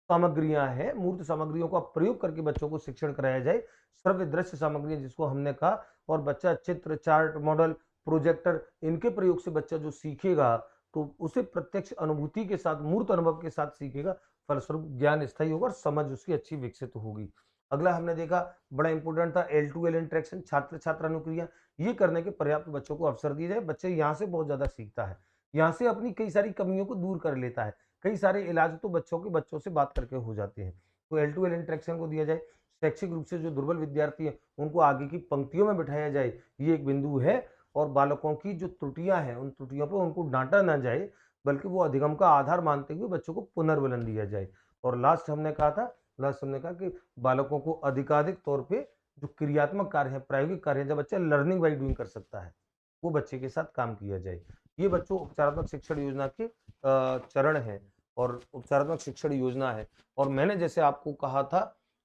सामग्रियां हैं, मूर्त सामग्रियों का प्रयोग करके बच्चों को शिक्षण कराया जाए। श्रव्य दृश्य सामग्रियां जिसको हमने कहा, और बच्चा चित्र, चार्ट, मॉडल, प्रोजेक्टर, इनके प्रयोग से बच्चा जो सीखेगा तो उसे प्रत्यक्ष अनुभूति के साथ, मूर्त अनुभव के साथ सीखेगा, फलस्वरूप ज्ञान स्थायी होगा और समझ उसकी अच्छी विकसित होगी। अगला हमने देखा, बड़ा इंपॉर्टेंट था एल टू एल इंटरेक्शन, छात्र छात्र अनुक्रिया। ये करने के पर्याप्त बच्चों को अवसर दिए जाए। बच्चे यहाँ से बहुत ज्यादा सीखता है, यहाँ से अपनी कई सारी कमियों को दूर कर लेता है। कई सारे इलाज तो बच्चों से बात करके हो जाते हैं। तो एल टू एल इंटरेक्शन को दिया जाए। शैक्षिक रूप से जो दुर्बल विद्यार्थी हैं, उनको आगे की पंक्तियों में बिठाया जाए, ये एक बिंदु है। और बालकों की जो त्रुटियाँ हैं, उन त्रुटियों पे उनको डाँटा ना जाए, बल्कि वो अधिगम का आधार मानते हुए बच्चों को पुनर्बलन दिया जाए। और लास्ट हमने कहा कि बालकों को अधिकाधिक तौर पे जो क्रियात्मक कार्य हैं, प्रायोगिक कार्य हैं, जब बच्चा लर्निंग बाय डूइंग कर सकता है, वो बच्चे के साथ काम किया जाए। ये बच्चों उपचारात्मक शिक्षण योजना के चरण हैं और उपचारात्मक शिक्षण योजना है। और मैंने जैसे आपको कहा था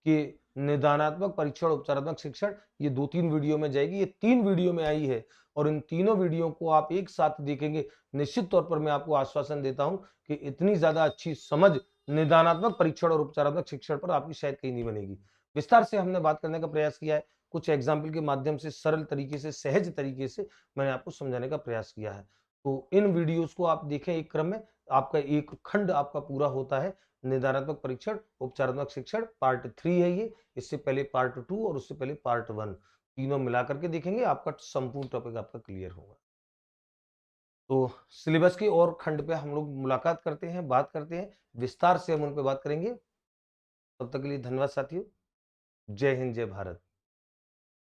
कि निदानात्मक परीक्षण, उपचारात्मक शिक्षण, ये 2-3 वीडियो में जाएगी, ये 3 वीडियो में आई है और इन तीनों वीडियो को आप एक साथ देखेंगे, निश्चित तौर पर मैं आपको आश्वासन देता हूं कि इतनी ज्यादा अच्छी समझ निदानात्मक परीक्षण और उपचारात्मक शिक्षण पर आपकी शायद कहीं नहीं बनेगी। विस्तार से हमने बात करने का प्रयास किया है, कुछ एग्जाम्पल के माध्यम से, सरल तरीके से, सहज तरीके से मैंने आपको समझाने का प्रयास किया है। तो इन वीडियोस को आप देखें एक क्रम में, आपका एक खंड आपका पूरा होता है। निदानात्मक परीक्षण, उपचारात्मक शिक्षण पार्ट 3 है ये। इससे पहले पार्ट 2 और उससे पहले पार्ट 1, तीनों मिला करके देखेंगे, आपका संपूर्ण टॉपिक आपका क्लियर होगा। तो सिलेबस के और खंड पे हम लोग मुलाकात करते हैं, बात करते हैं, विस्तार से हम उन पे बात करेंगे। तब तक के लिए धन्यवाद साथियों। जय हिंद, जय भारत।